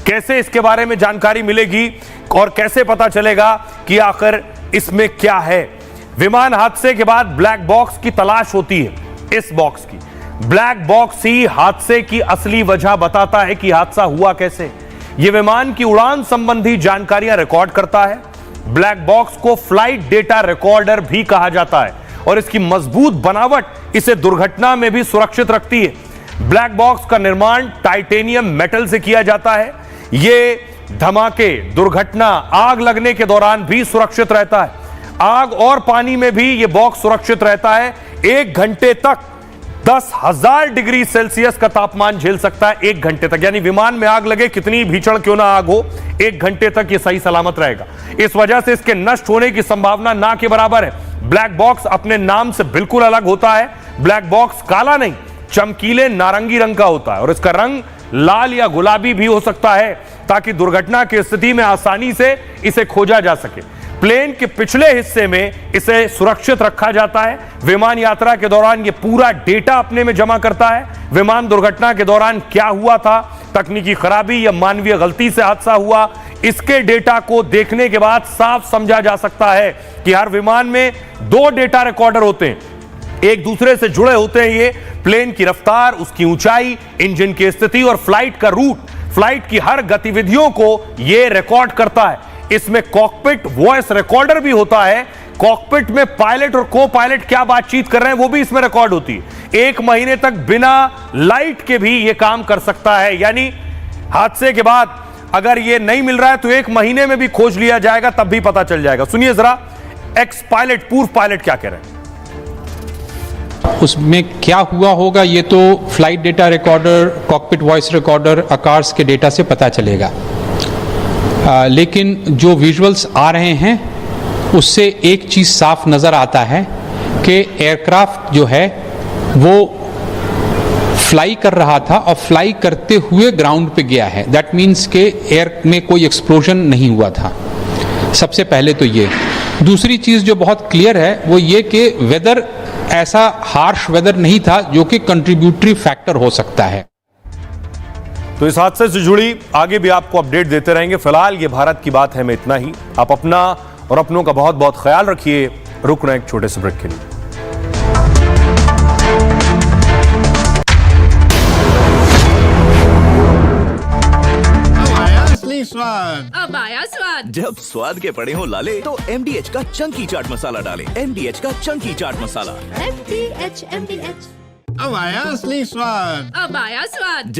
कैसे इसके बारे में जानकारी मिलेगी और कैसे पता चलेगा कि आखिर इसमें क्या है। विमान हादसे के बाद ब्लैक बॉक्स की तलाश होती है। इस बॉक्स की, ब्लैक बॉक्स ही हादसे की असली वजह बताता है कि हादसा हुआ कैसे। यह विमान की उड़ान संबंधी जानकारियां रिकॉर्ड करता है। ब्लैक बॉक्स को फ्लाइट डेटा रिकॉर्डर भी कहा जाता है और इसकी मजबूत बनावट इसे दुर्घटना में भी सुरक्षित रखती है। ब्लैक बॉक्स का निर्माण टाइटेनियम मेटल से किया जाता है। यह धमाके, दुर्घटना, आग लगने के दौरान भी सुरक्षित रहता है। आग और पानी में भी यह बॉक्स सुरक्षित रहता है। 1 घंटे तक 10,000 डिग्री सेल्सियस का तापमान झेल सकता है। 1 घंटे तक, यानी विमान में आग लगे, कितनी भीषण क्यों ना आग हो, 1 घंटे तक यह सही सलामत रहेगा। इस वजह से इसके नष्ट होने की संभावना ना के बराबर है। ब्लैक बॉक्स अपने नाम से बिल्कुल अलग होता है। ब्लैक बॉक्स काला नहीं, चमकीले नारंगी रंग का होता है और इसका रंग लाल या गुलाबी भी हो सकता है, ताकि दुर्घटना की स्थिति में आसानी से इसे खोजा जा सके। प्लेन के पिछले हिस्से में इसे सुरक्षित रखा जाता है। विमान यात्रा के दौरान यह पूरा डेटा अपने में जमा करता है। विमान दुर्घटना के दौरान क्या हुआ था, तकनीकी खराबी या मानवीय गलती से हादसा हुआ, इसके डेटा को देखने के बाद साफ समझा जा सकता है कि हर विमान में 2 डेटा रिकॉर्डर होते हैं, एक दूसरे से जुड़े होते हैं। ये प्लेन की रफ्तार, उसकी ऊंचाई, इंजन की स्थिति और फ्लाइट का रूट, फ्लाइट की हर गतिविधियों को यह रिकॉर्ड करता है। इसमें कॉकपिट वॉइस रिकॉर्डर भी होता है। कॉकपिट में पायलट और को पायलट क्या बातचीत कर रहे हैं वो भी इसमें रिकॉर्ड होती है। 1 महीने तक बिना लाइट के भी यह काम कर सकता है, यानी हादसे के बाद अगर यह नहीं मिल रहा है तो 1 महीने में भी खोज लिया जाएगा, तब भी पता चल जाएगा। सुनिए जरा एक्स पायलट, पूर्व पायलट क्या कह रहे हैं। उसमें क्या हुआ होगा ये तो flight data recorder, cockpit voice recorder, आकाश के डेटा से पता चलेगा। लेकिन जो विजुअल्स आ रहे हैं उससे एक चीज साफ नजर आता है कि एयरक्राफ्ट जो है वो फ्लाई कर रहा था और फ्लाई करते हुए ग्राउंड पे गया है। दैट मीन्स के एयर में कोई एक्सप्लोजन नहीं हुआ था। सबसे पहले तो ये। दूसरी चीज जो बहुत क्लियर है वो ये कि वेदर ऐसा हार्श वेदर नहीं था जो कि कंट्रीब्यूटरी फैक्टर हो सकता है। तो इस हादसे से जुड़ी आगे भी आपको अपडेट देते रहेंगे। फिलहाल ये भारत की बात है में इतना ही। आप अपना और अपनों का बहुत बहुत ख्याल रखिए। रुकना एक छोटे से ब्रेक के लिए। स्वाद अब आया स्वाद। जब स्वाद के पड़े हो लाले तो MDH का चंकी चाट मसाला डालें। MDH का चंकी चाट मसाला। MDH अब आया असली स्वाद। अब आया स्वाद।